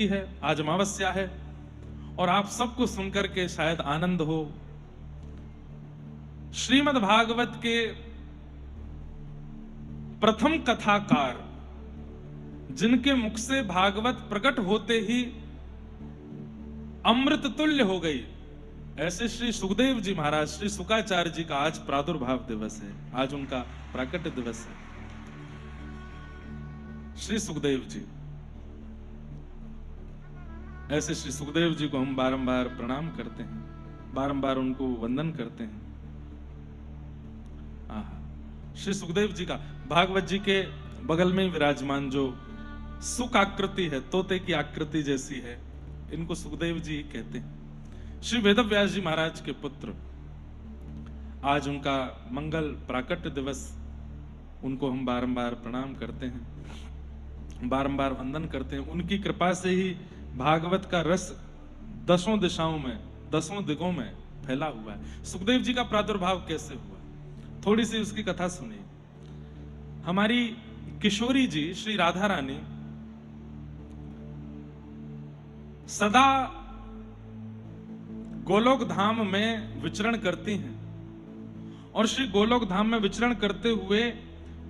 है, आज अमावस्या है और आप सबको सुनकर के शायद आनंद हो। श्रीमद् भागवत के प्रथम कथाकार, जिनके मुख से भागवत प्रकट होते ही अमृत तुल्य हो गई, ऐसे श्री सुखदेव जी महाराज, श्री शुकाचार्य जी का आज प्रादुर्भाव दिवस है, आज उनका प्राकट्य दिवस है। श्री सुखदेव जी, ऐसे श्री सुखदेव जी को हम बारंबार प्रणाम करते हैं, बारंबार उनको वंदन करते हैं। श्री सुखदेव जी का भागवत जी के बगल में विराजमान जो सुख आकृति है, तोते की आकृति जैसी है, इनको सुखदेव जी कहते हैं। श्री वेदव्यास जी महाराज के पुत्र, आज उनका मंगल प्राकट्य दिवस, उनको हम बारंबार प्रणाम करते हैं, बारंबार वंदन करते हैं। उनकी कृपा से ही भागवत का रस दसों दिशाओं में, दसों दिगों में फैला हुआ है। सुखदेव जी का प्रादुर्भाव कैसे हुआ, थोड़ी सी उसकी कथा सुनिए। हमारी किशोरी जी श्री राधा रानी सदा गोलोक धाम में विचरण करती हैं और श्री गोलोक धाम में विचरण करते हुए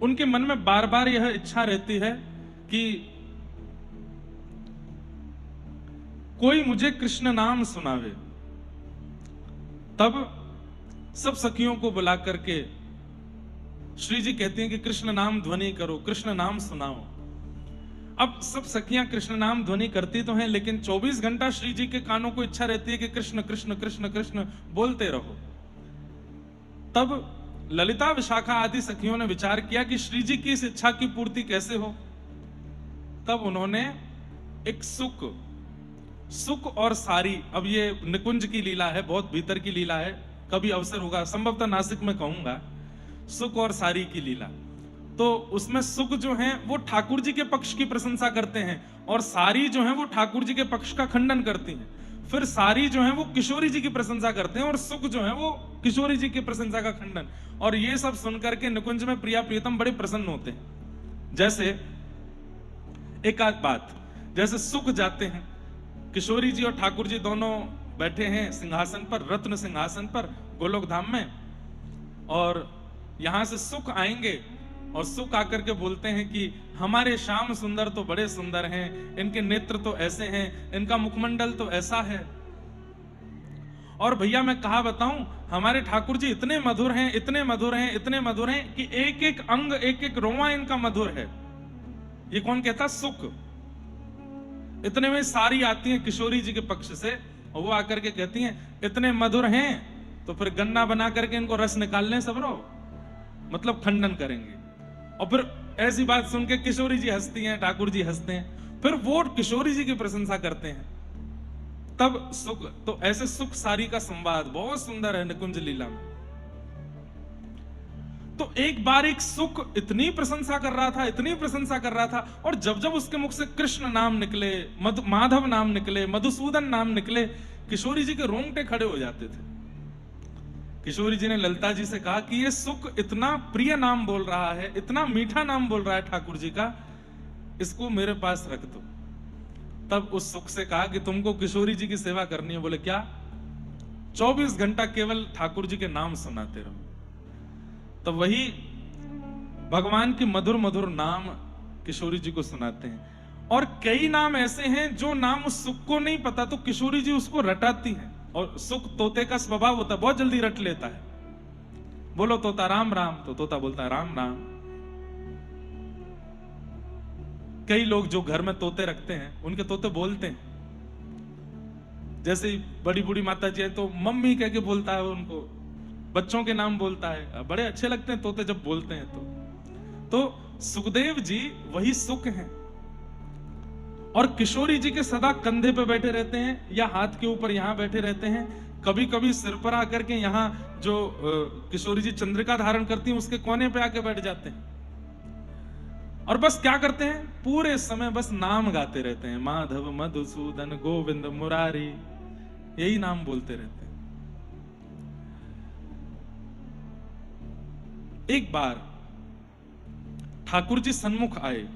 उनके मन में बार बार यह इच्छा रहती है कि कोई मुझे कृष्ण नाम सुनावे। तब सब सखियों को बुला करके श्री जी कहती हैं कि कृष्ण नाम ध्वनि करो, कृष्ण नाम सुनाओ। अब सब सखियां कृष्ण नाम ध्वनि करती तो हैं, लेकिन 24 घंटा श्री जी के कानों को इच्छा रहती है कि कृष्ण कृष्ण कृष्ण कृष्ण बोलते रहो। तब ललिता, विशाखा आदि सखियों ने विचार किया कि श्री जी की इस इच्छा की पूर्ति कैसे हो। तब उन्होंने एक सुक और सारी, अब ये निकुंज की लीला है, बहुत भीतर की लीला है, कभी अवसर होगा संभवतः नासिक में कहूंगा, सुक और सारी की लीला। तो उसमें सुक जो है वो ठाकुर जी के पक्ष की प्रशंसा करते हैं और सारी जो है वो ठाकुर जी के पक्ष का खंडन करती हैं। फिर सारी जो है वो किशोरी जी की प्रशंसा करते हैं और सुक जो है वो किशोरी जी की प्रशंसा का खंडन। और ये सब सुनकर के निकुंज में प्रिया प्रियतम बड़े प्रसन्न होते हैं। जैसे एक आध बात, जैसे सुक जाते हैं, किशोरी जी और ठाकुर जी दोनों बैठे हैं सिंहासन पर, रत्न सिंहासन पर गोलोक धाम में, और यहां से सुख आएंगे और सुख आकर के बोलते हैं कि हमारे श्याम सुंदर तो बड़े सुंदर हैं, इनके नेत्र तो ऐसे हैं, इनका मुखमंडल तो ऐसा है। और भैया मैं कहा बताऊं, हमारे ठाकुर जी इतने मधुर हैं, इतने मधुर हैं, इतने मधुर हैं कि एक एक अंग, एक एक रोमा इनका मधुर है। ये कौन कहता? सुख। इतने में सारी आती हैं किशोरी जी के पक्ष से और वो आकर के कहती हैं इतने मधुर हैं तो फिर गन्ना बना करके इनको रस निकाल लें सब रो, मतलब खंडन करेंगे। और फिर ऐसी बात सुन के किशोरी जी हंसती हैं, ठाकुर जी हंसते हैं, फिर वो किशोरी जी की प्रशंसा करते हैं। तब सुख, तो ऐसे सुख सारी का संवाद बहुत सुंदर है निकुंज लीला में। तो एक बार एक सुख इतनी प्रशंसा कर रहा था, इतनी प्रशंसा कर रहा था, और जब जब उसके मुख से कृष्ण नाम निकले, माधव नाम निकले, मधुसूदन नाम निकले, किशोरी जी के रोंगटे खड़े हो जाते थे। किशोरी जी ने ललिता जी से कहा कि ये सुख इतना प्रिय नाम बोल रहा है, इतना मीठा नाम बोल रहा है ठाकुर जी का, इसको मेरे पास रख दो। तब उस सुख से कहा कि तुमको किशोरी जी की सेवा करनी है। बोले क्या? 24 घंटा केवल ठाकुर जी के नाम सुनाते रहो। तो वही भगवान के मधुर मधुर नाम किशोरी जी को सुनाते हैं। और कई नाम ऐसे हैं जो नाम उस सुख को नहीं पता, तो किशोरी जी उसको रटाती हैं। और सुख तोते का स्वभाव होता है, बहुत जल्दी रट लेता है। बोलो तोता राम राम, तो तोता बोलता है राम राम। कई लोग जो घर में तोते रखते हैं, उनके तोते बोलते हैं। जैसे बड़ी बूढ़ी माता जी है तो मम्मी कह के बोलता है उनको, बच्चों के नाम बोलता है, बड़े अच्छे लगते हैं तोते जब बोलते हैं। तो सुखदेव जी वही सुख हैं और किशोरी जी के सदा कंधे पे बैठे रहते हैं या हाथ के ऊपर यहां बैठे रहते हैं। कभी कभी सिर पर आकर के यहाँ जो किशोरी जी चंद्रिका धारण करती हैं उसके कोने पे आके बैठ जाते हैं और बस क्या करते हैं, पूरे समय बस नाम गाते रहते हैं, माधव मधुसूदन गोविंद मुरारी, यही नाम बोलते रहते हैं। एक बार ठाकुर जी सन्मुख आए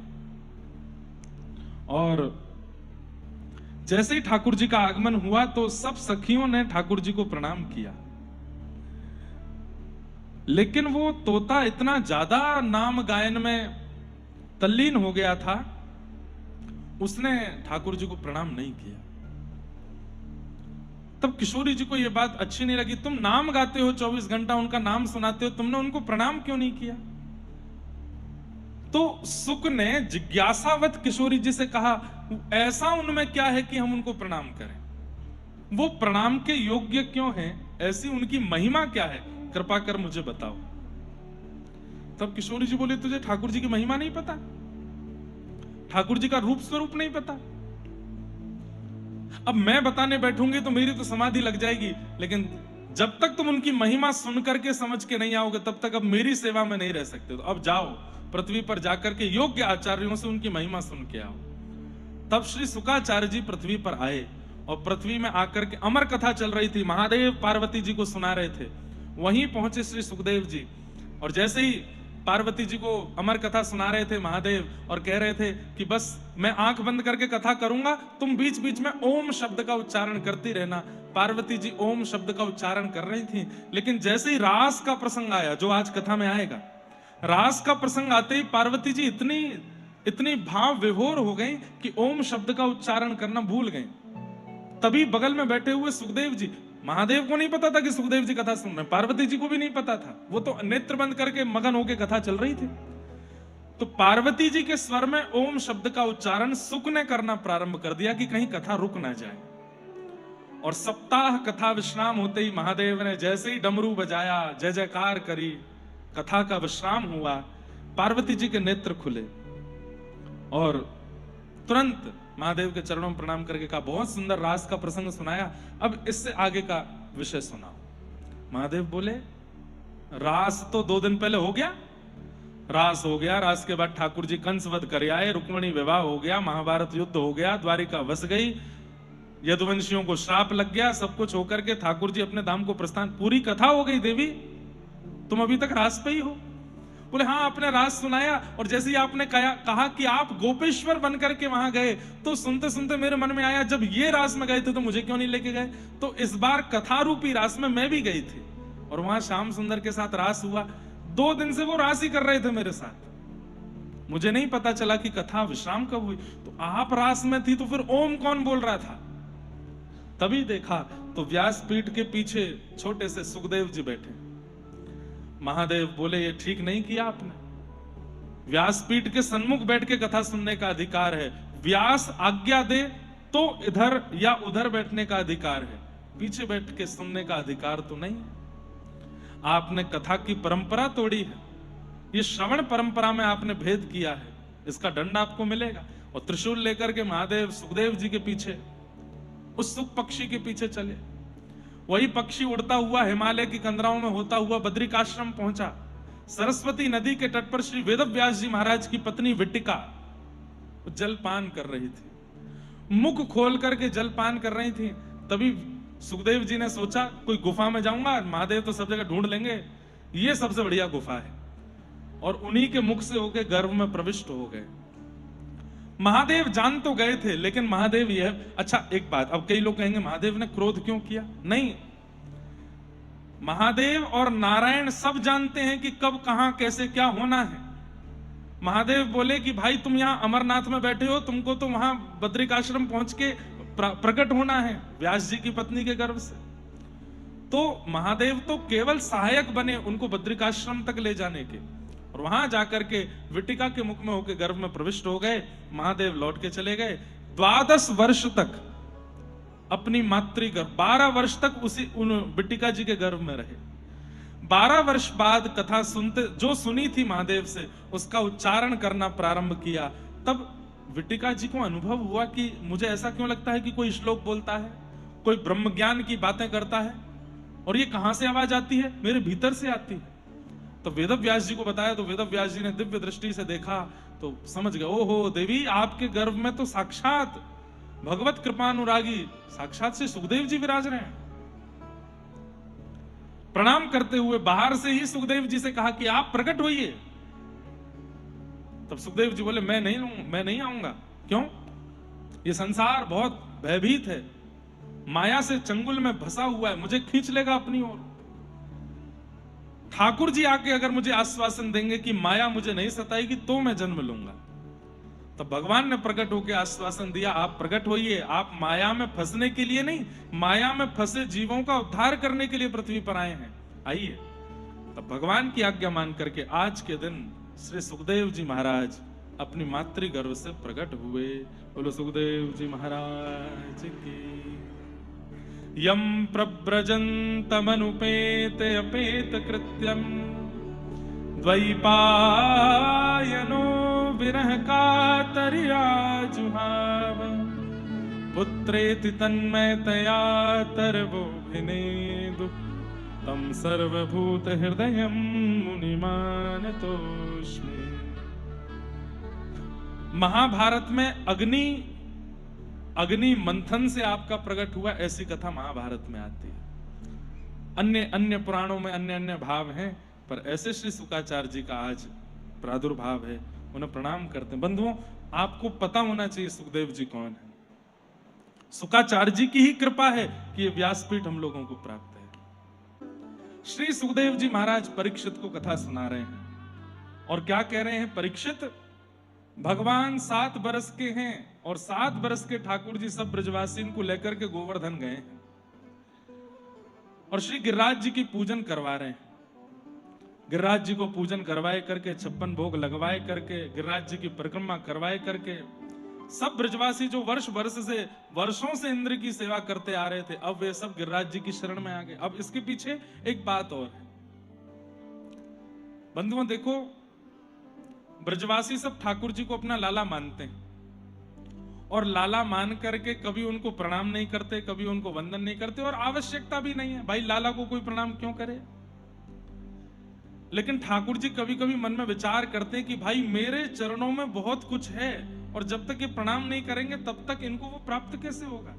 और जैसे ही ठाकुर जी का आगमन हुआ तो सब सखियों ने ठाकुर जी को प्रणाम किया, लेकिन वो तोता इतना ज्यादा नाम गायन में तल्लीन हो गया था, उसने ठाकुर जी को प्रणाम नहीं किया। तब किशोरी जी को यह बात अच्छी नहीं लगी, तुम नाम गाते हो 24 घंटा, उनका नाम सुनाते हो, तुमने उनको प्रणाम क्यों नहीं किया? तो सुक ने जिज्ञासावत किशोरी जी से कहा, ऐसा उनमें क्या है कि हम उनको प्रणाम करें? वो प्रणाम के योग्य क्यों हैं? ऐसी उनकी महिमा क्या है? कृपा कर मुझे बताओ। तब किशोरी जी बोले, तुझे ठाकुर जी की महिमा नहीं पता? ठाकुर जी का रूप स्वरूप नहीं पता? अब मैं बताने बैठूंगी तो मेरी तो समाधि लग जाएगी, लेकिन जब तक तुम उनकी महिमा सुन करके समझ के नहीं आओगे तब तक अब मेरी सेवा में नहीं रह सकते। तो अब जाओ पृथ्वी पर जाकर के योग्य आचार्यों से उनकी महिमा सुन के आओ। तब श्री शुकाचार्य जी पृथ्वी पर आए और पृथ्वी में आकर के अमर कथा चल रही थी, महादेव पार्वती जी को सुना रहे थे। वहीं पहुंचे श्री सुखदेव जी, और जैसे ही पार्वती जी को अमर कथा सुना रहे थे महादेव, और कह रहे थे कि बस मैं आंख बंद करके कथा करूंगा, तुम बीच बीच में ओम शब्द का उच्चारण करती रहना। पार्वती जी ओम शब्द का उच्चारण कर रही थी, लेकिन जैसे ही रास का प्रसंग आया, जो आज कथा में आएगा, रास का प्रसंग आते ही पार्वती जी इतनी भाव विभोर हो गई कि ओम शब्द का उच्चारण करना भूल गई। तभी बगल में बैठे हुए सुखदेव जी, महादेव को नहीं पता था कि सुखदेव जी कथा सुन रहे, पार्वती जी को भी नहीं पता था, वो तो नेत्र बंद करके मगन होकर कथा चल रही थी। तो पार्वती जी के स्वर में ओम शब्द का उच्चारण सुख ने करना प्रारंभ कर दिया कि कहीं कथा रुक ना जाए। और सप्ताह कथा विश्राम होते ही महादेव ने जैसे ही डमरू बजाया, जय जयकार करी, कथा का विश्राम हुआ, पार्वती जी के नेत्र खुले और तुरंत महादेव के चरणों में प्रणाम करके कहा, बहुत सुंदर रास का प्रसंग सुनाया, अब इससे आगे का विषय सुनाओ। महादेव बोले, रास तो 2 दिन पहले हो गया, रास हो गया, रास के बाद ठाकुर जी कंस वध कर आए, रुक्मिणी विवाह हो गया, महाभारत युद्ध हो गया, द्वारिका बस गई, यदुवंशियों को श्राप लग गया, सब कुछ होकर के ठाकुर जी अपने धाम को प्रस्थान, पूरी कथा हो गई देवी, तुम अभी तक रास पे ही हो। बोले हाँ, आपने रास सुनाया, और जैसे ही आपने कहा कि आप गोपेश्वर बनकर के वहां गए, तो सुनते सुनते मेरे मन में आया, जब ये रास में गए थे तो मुझे क्यों नहीं लेके गए? तो इस बार कथा रूपी रास में मैं भी गई थी, और वहां श्याम सुंदर के साथ रास हुआ। 2 दिन से वो रास ही कर रहे थे मेरे साथ, मुझे नहीं पता चला कि कथा विश्राम कब हुई। तो आप रास में थी तो फिर ओम कौन बोल रहा था? तभी देखा तो व्यासपीठ के पीछे छोटे से सुखदेव जी बैठे। महादेव बोले, ये ठीक नहीं किया आपने, व्यासपीठ के सन्मुख बैठ के कथा सुनने का अधिकार है, व्यास आज्ञा दे तो इधर या उधर बैठने का अधिकार है, पीछे बैठ के सुनने का अधिकार तो नहीं है। आपने कथा की परंपरा तोड़ी है, ये श्रवण परंपरा में आपने भेद किया है, इसका दंड आपको मिलेगा। और त्रिशूल लेकर के महादेव सुखदेव जी के पीछे, उस सुख पक्षी के पीछे चले। वही पक्षी उड़ता हुआ हिमालय की कंदराओं में होता हुआ बद्रिकाश्रम पहुंचा। सरस्वती नदी के तट पर श्री वेदव्यास जी महाराज की पत्नी विटिका जलपान कर रही थी, मुख खोल करके जलपान कर रही थी। तभी सुखदेव जी ने सोचा, कोई गुफा में जाऊंगा, महादेव तो सब जगह ढूंढ लेंगे, ये सबसे बढ़िया गुफा है, और उन्हीं के मुख से होकर गर्भ में प्रविष्ट हो गए। महादेव जान तो गए थे, लेकिन महादेव यह, अच्छा एक बात, अब कई लोग कहेंगे महादेव ने क्रोध क्यों किया? नहीं, महादेव और नारायण सब जानते हैं कि कब कहां कैसे क्या होना है। महादेव बोले कि भाई तुम यहां अमरनाथ में बैठे हो, तुमको तो वहां बद्रिकाश्रम पहुंच के प्रकट होना है व्यास जी की पत्नी के गर्भ से। तो महादेव तो केवल सहायक बने उनको बद्रिकाश्रम तक ले जाने के, और वहां जाकर के विटिका के मुख में होकर गर्भ में प्रविष्ट हो गए। महादेव लौट के चले गए। 12 वर्ष तक अपनी मातृगर्भ, 12 वर्ष तक उसी उन विटिका जी के गर्भ में रहे। 12 वर्ष बाद कथा सुनते, जो सुनी थी महादेव से, उसका उच्चारण करना प्रारंभ किया। तब विटिका जी को अनुभव हुआ कि मुझे ऐसा क्यों लगता है कि कोई श्लोक बोलता है, कोई ब्रह्म ज्ञान की बातें करता है, और ये कहां से आवाज आती है? मेरे भीतर से आती है। तो वेदव्यास जी को बताया, तो वेदव्यास जी ने दिव्य दृष्टि से देखा तो समझ गए, ओहो देवी, आपके गर्भ में तो साक्षात भगवत कृपानुरागी साक्षात से सुखदेव जी विराज रहे हैं। प्रणाम करते हुए बाहर से ही सुखदेव जी से कहा कि आप प्रकट होइए। तब सुखदेव जी बोले, मैं नहीं आऊंगा। क्यों? ये संसार बहुत भयभीत है, माया से चंगुल में फंसा हुआ है, मुझे खींच लेगा अपनी ओर। ठाकुर जी आके अगर मुझे आश्वासन देंगे कि माया मुझे नहीं सताएगी तो मैं जन्म लूंगा। तो भगवान ने प्रकट होकर आश्वासन दिया, आप प्रकट होइए, आप माया में फंसने के लिए नहीं, माया में फंसे जीवों का उद्धार करने के लिए पृथ्वी पर आए हैं, आइए। तब भगवान की आज्ञा मान करके आज के दिन श्री सुखदेव जी महाराज अपनी मातृ गर्भ से प्रकट हुए। बोलो सुखदेव जी महाराज की। यम प्रव्रजन्तमनुपेत अपेत कृत्यम द्वैपायनो विरह कातर्या जुहाव पुत्रेति तन्मयतया तरवोभिनेदु तम सर्वभूत हृदयं मुनिमानतोऽस्मि। महाभारत में अग्नि मंथन से आपका प्रकट हुआ, ऐसी कथा महाभारत में आती है। अन्य पुराणों में अन्य भाव हैं, पर ऐसे श्री शुकाचार्य जी का आज प्रादुर्भाव है, उन्हें प्रणाम करते हैं। बंधुओं, आपको पता होना चाहिए सुखदेव जी कौन है। शुकाचार्य जी की ही कृपा है कि ये व्यासपीठ हम लोगों को प्राप्त है। श्री सुखदेव जी महाराज परीक्षित को कथा सुना रहे हैं और क्या कह रहे हैं? परीक्षित, भगवान 7 बरस के हैं और 7 बरस के ठाकुर जी सब ब्रजवासी को लेकर के गोवर्धन गए हैं और श्री गिरिराज जी की पूजन करवा रहे हैं। गिरिराज जी को पूजन करवाए करके, 56 भोग लगवाए करके, गिरिराज जी की परिक्रमा करवाए करके, सब ब्रजवासी जो वर्षों से इंद्र की सेवा करते आ रहे थे, अब वे सब गिरिराज जी की शरण में आ गए। अब इसके पीछे एक बात और है बंधुओं, देखो, ब्रजवासी सब ठाकुर जी को अपना लाला मानते हैं और लाला मान करके कभी उनको प्रणाम नहीं करते, कभी उनको वंदन नहीं करते, और आवश्यकता भी नहीं है। भाई लाला को कोई प्रणाम क्यों करे? लेकिन ठाकुर जी कभी कभी मन में विचार करते हैं कि भाई मेरे चरणों में बहुत कुछ है और जब तक ये प्रणाम नहीं करेंगे तब तक इनको वो प्राप्त कैसे होगा।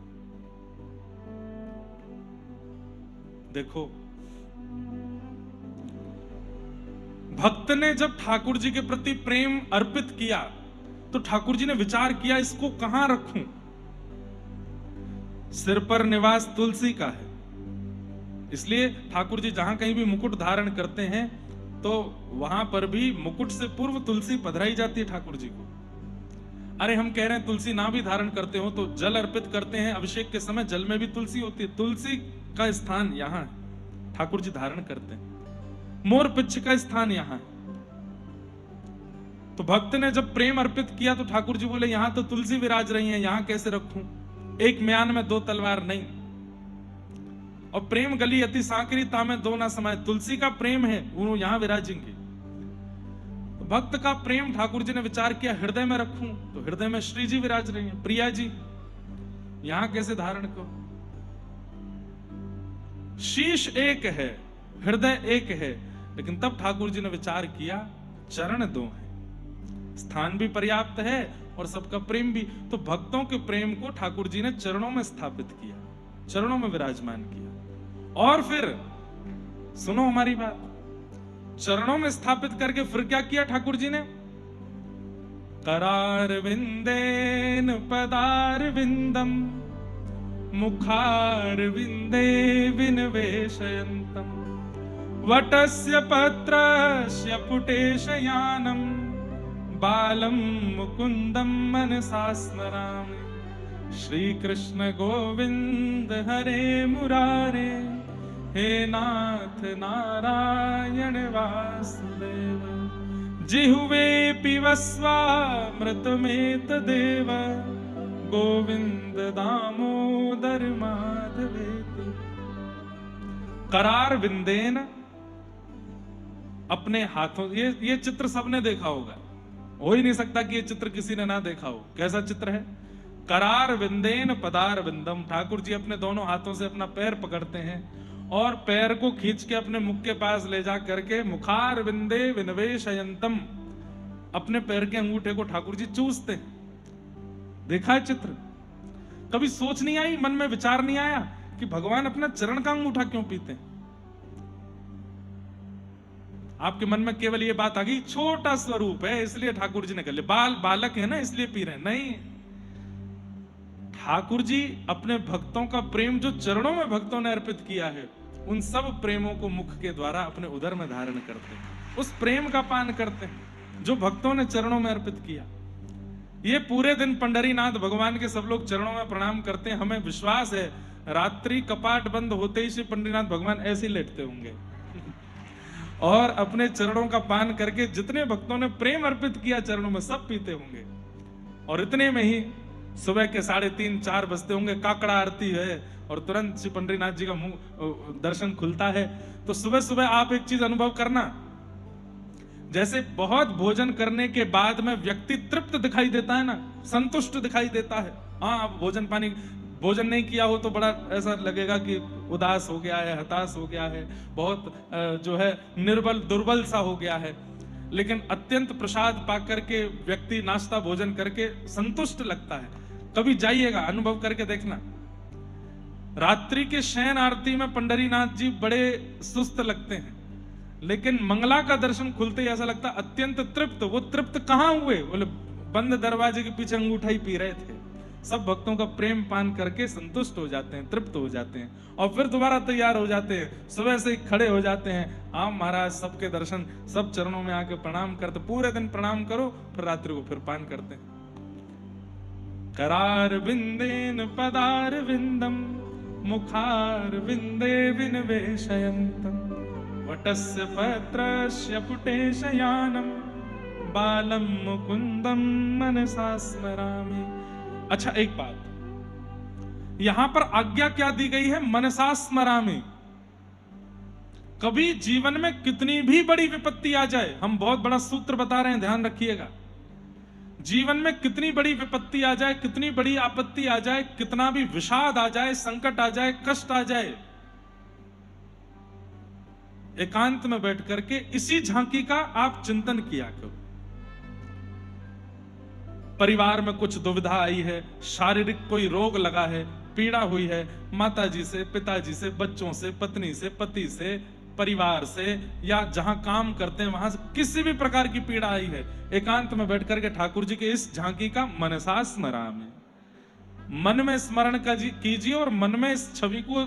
देखो, भक्त ने जब ठाकुर जी के प्रति प्रेम अर्पित किया तो ठाकुर जी ने विचार किया, इसको कहां रखूं? सिर पर निवास तुलसी का है, इसलिए ठाकुर जी जहां कहीं भी मुकुट धारण करते हैं तो वहां पर भी मुकुट से पूर्व तुलसी पधराई जाती है ठाकुर जी को। अरे हम कह रहे हैं तुलसी ना भी धारण करते हो तो जल अर्पित करते हैं, अभिषेक के समय जल में भी तुलसी होती है, तुलसी का स्थान यहां है, ठाकुर जी धारण करते हैं। मोर पिच्छ का स्थान यहां है। तो भक्त ने जब प्रेम अर्पित किया तो ठाकुर जी बोले, यहां तो तुलसी विराज रही है, यहां कैसे रखूं? एक म्यान में 2 तलवार नहीं, और प्रेम गली अति सांकरी तामे 2 ना समाये, तुलसी का प्रेम है, वो यहां विराजेंगे। तो भक्त का प्रेम ठाकुर जी ने विचार किया, हृदय में रखूं, तो हृदय में श्री जी विराज रही है, प्रिया जी, यहां कैसे धारण करूं? शीश एक है, हृदय एक है, लेकिन तब ठाकुर जी ने विचार किया, चरण 2 हैं, स्थान भी पर्याप्त है और सबका प्रेम भी। तो भक्तों के प्रेम को ठाकुर जी ने चरणों में स्थापित किया, चरणों में विराजमान किया। और फिर सुनो हमारी बात, चरणों में स्थापित करके फिर क्या किया ठाकुर जी ने? करार विंदेन पदार विंदम मुखार विंदे विनवेशयन्तम वटस्य पत्रस्य पुटेशयानम बालम मुकुंदम मनसा स्मरामि श्री कृष्ण गोविंद हरे मुरारे हे नाथ नारायण वासुदेव जिह्वे पिबस्वामृतमेतदेव गोविंद दामोदर माधवेति। करार विंदेन, अपने हाथों, ये चित्र सबने देखा होगा, हो ही नहीं सकता कि ये चित्र किसी ने ना देखा हो। कैसा चित्र है? करार विंदेन पदार विंदम, ठाकुर जी अपने दोनों हाथों से अपना पैर पकड़ते हैं और पैर को खींच के अपने मुख के पास ले जा करके मुखार विंदे विनवेशयन्तम, अपने पैर के अंगूठे को ठाकुर जी चूसते हैं। देखा है चित्र? कभी सोच नहीं आई, मन में विचार नहीं आया कि भगवान अपना चरण का अंगूठा क्यों पीते हैं? आपके मन में केवल ये बात आ गई, छोटा स्वरूप है इसलिए ठाकुर जी ने कर लिया, बालक है ना इसलिए पी रहे हैं। नहीं, ठाकुर जी अपने भक्तों का प्रेम जो चरणों में भक्तों ने अर्पित किया है, उन सब प्रेमों को मुख के द्वारा अपने उदर में धारण करते हैं, उस प्रेम का पान करते हैं जो भक्तों ने चरणों में अर्पित किया। ये पूरे दिन पंडरीनाथ भगवान के सब लोग चरणों में प्रणाम करते हैं। हमें विश्वास है रात्रि कपाट बंद होते ही श्री पंडरीनाथ भगवान ऐसे लेटते होंगे और अपने चरणों का पान करके जितने भक्तों ने प्रेम अर्पित किया चरणों में सब पीते होंगे। और इतने में ही सुबह के 3:30-4 बजते होंगे, काकड़ा आरती है और तुरंत श्री पंडरीनाथ जी का मुंह दर्शन खुलता है। तो सुबह सुबह आप एक चीज अनुभव करना, जैसे बहुत भोजन करने के बाद में व्यक्ति तृप्त दिखाई देता है ना, संतुष्ट दिखाई देता है। हाँ, भोजन नहीं किया हो तो बड़ा ऐसा लगेगा कि उदास हो गया है, हताश हो गया है, बहुत जो है निर्बल दुर्बल सा हो गया है। लेकिन अत्यंत प्रसाद पाकर के व्यक्ति नाश्ता भोजन करके संतुष्ट लगता है। कभी जाइएगा, अनुभव करके देखना। रात्रि के शयन आरती में पंडरीनाथ जी बड़े सुस्त लगते हैं, लेकिन मंगला का दर्शन खुलते ही ऐसा लगता अत्यंत तृप्त। वो तृप्त कहां हुए? बोले बंद दरवाजे के पीछे अंगूठा ही पी रहे थे। सब भक्तों का प्रेम पान करके संतुष्ट हो जाते हैं, तृप्त हो जाते हैं और फिर दोबारा तैयार हो जाते हैं। सुबह से खड़े हो जाते हैं, आप महाराज सबके दर्शन, सब चरणों में आके प्रणाम करते, पूरे दिन प्रणाम करो, फिर रात्रि को फिर पान करते हैं। करार बिंदेन पदार विंदम मुखार बिंदे विनवेशयन्तम वटस्य पत्रस्य पुटे शयानम बालम मुकुंदम मनसा स्मरामि। अच्छा, एक बात यहां पर आज्ञा क्या दी गई है? मनसा स्मरामि। कभी जीवन में कितनी भी बड़ी विपत्ति आ जाए, हम बहुत बड़ा सूत्र बता रहे हैं, ध्यान रखिएगा। जीवन में कितनी बड़ी विपत्ति आ जाए, कितनी बड़ी आपत्ति आ जाए, कितना भी विषाद आ जाए, संकट आ जाए, कष्ट आ जाए, एकांत में बैठ करके इसी झांकी का आप चिंतन किया करो। परिवार में कुछ दुविधा आई है, शारीरिक कोई रोग लगा है, पीड़ा हुई है, माताजी से, पिताजी से, बच्चों से, पत्नी से, पति से, परिवार से, या जहां काम करते हैं वहां से किसी भी प्रकार की पीड़ा आई है, एकांत में बैठ करके ठाकुर जी के इस झांकी का मनसा स्मरामि, मन में स्मरण कीजिए और मन में इस छवि को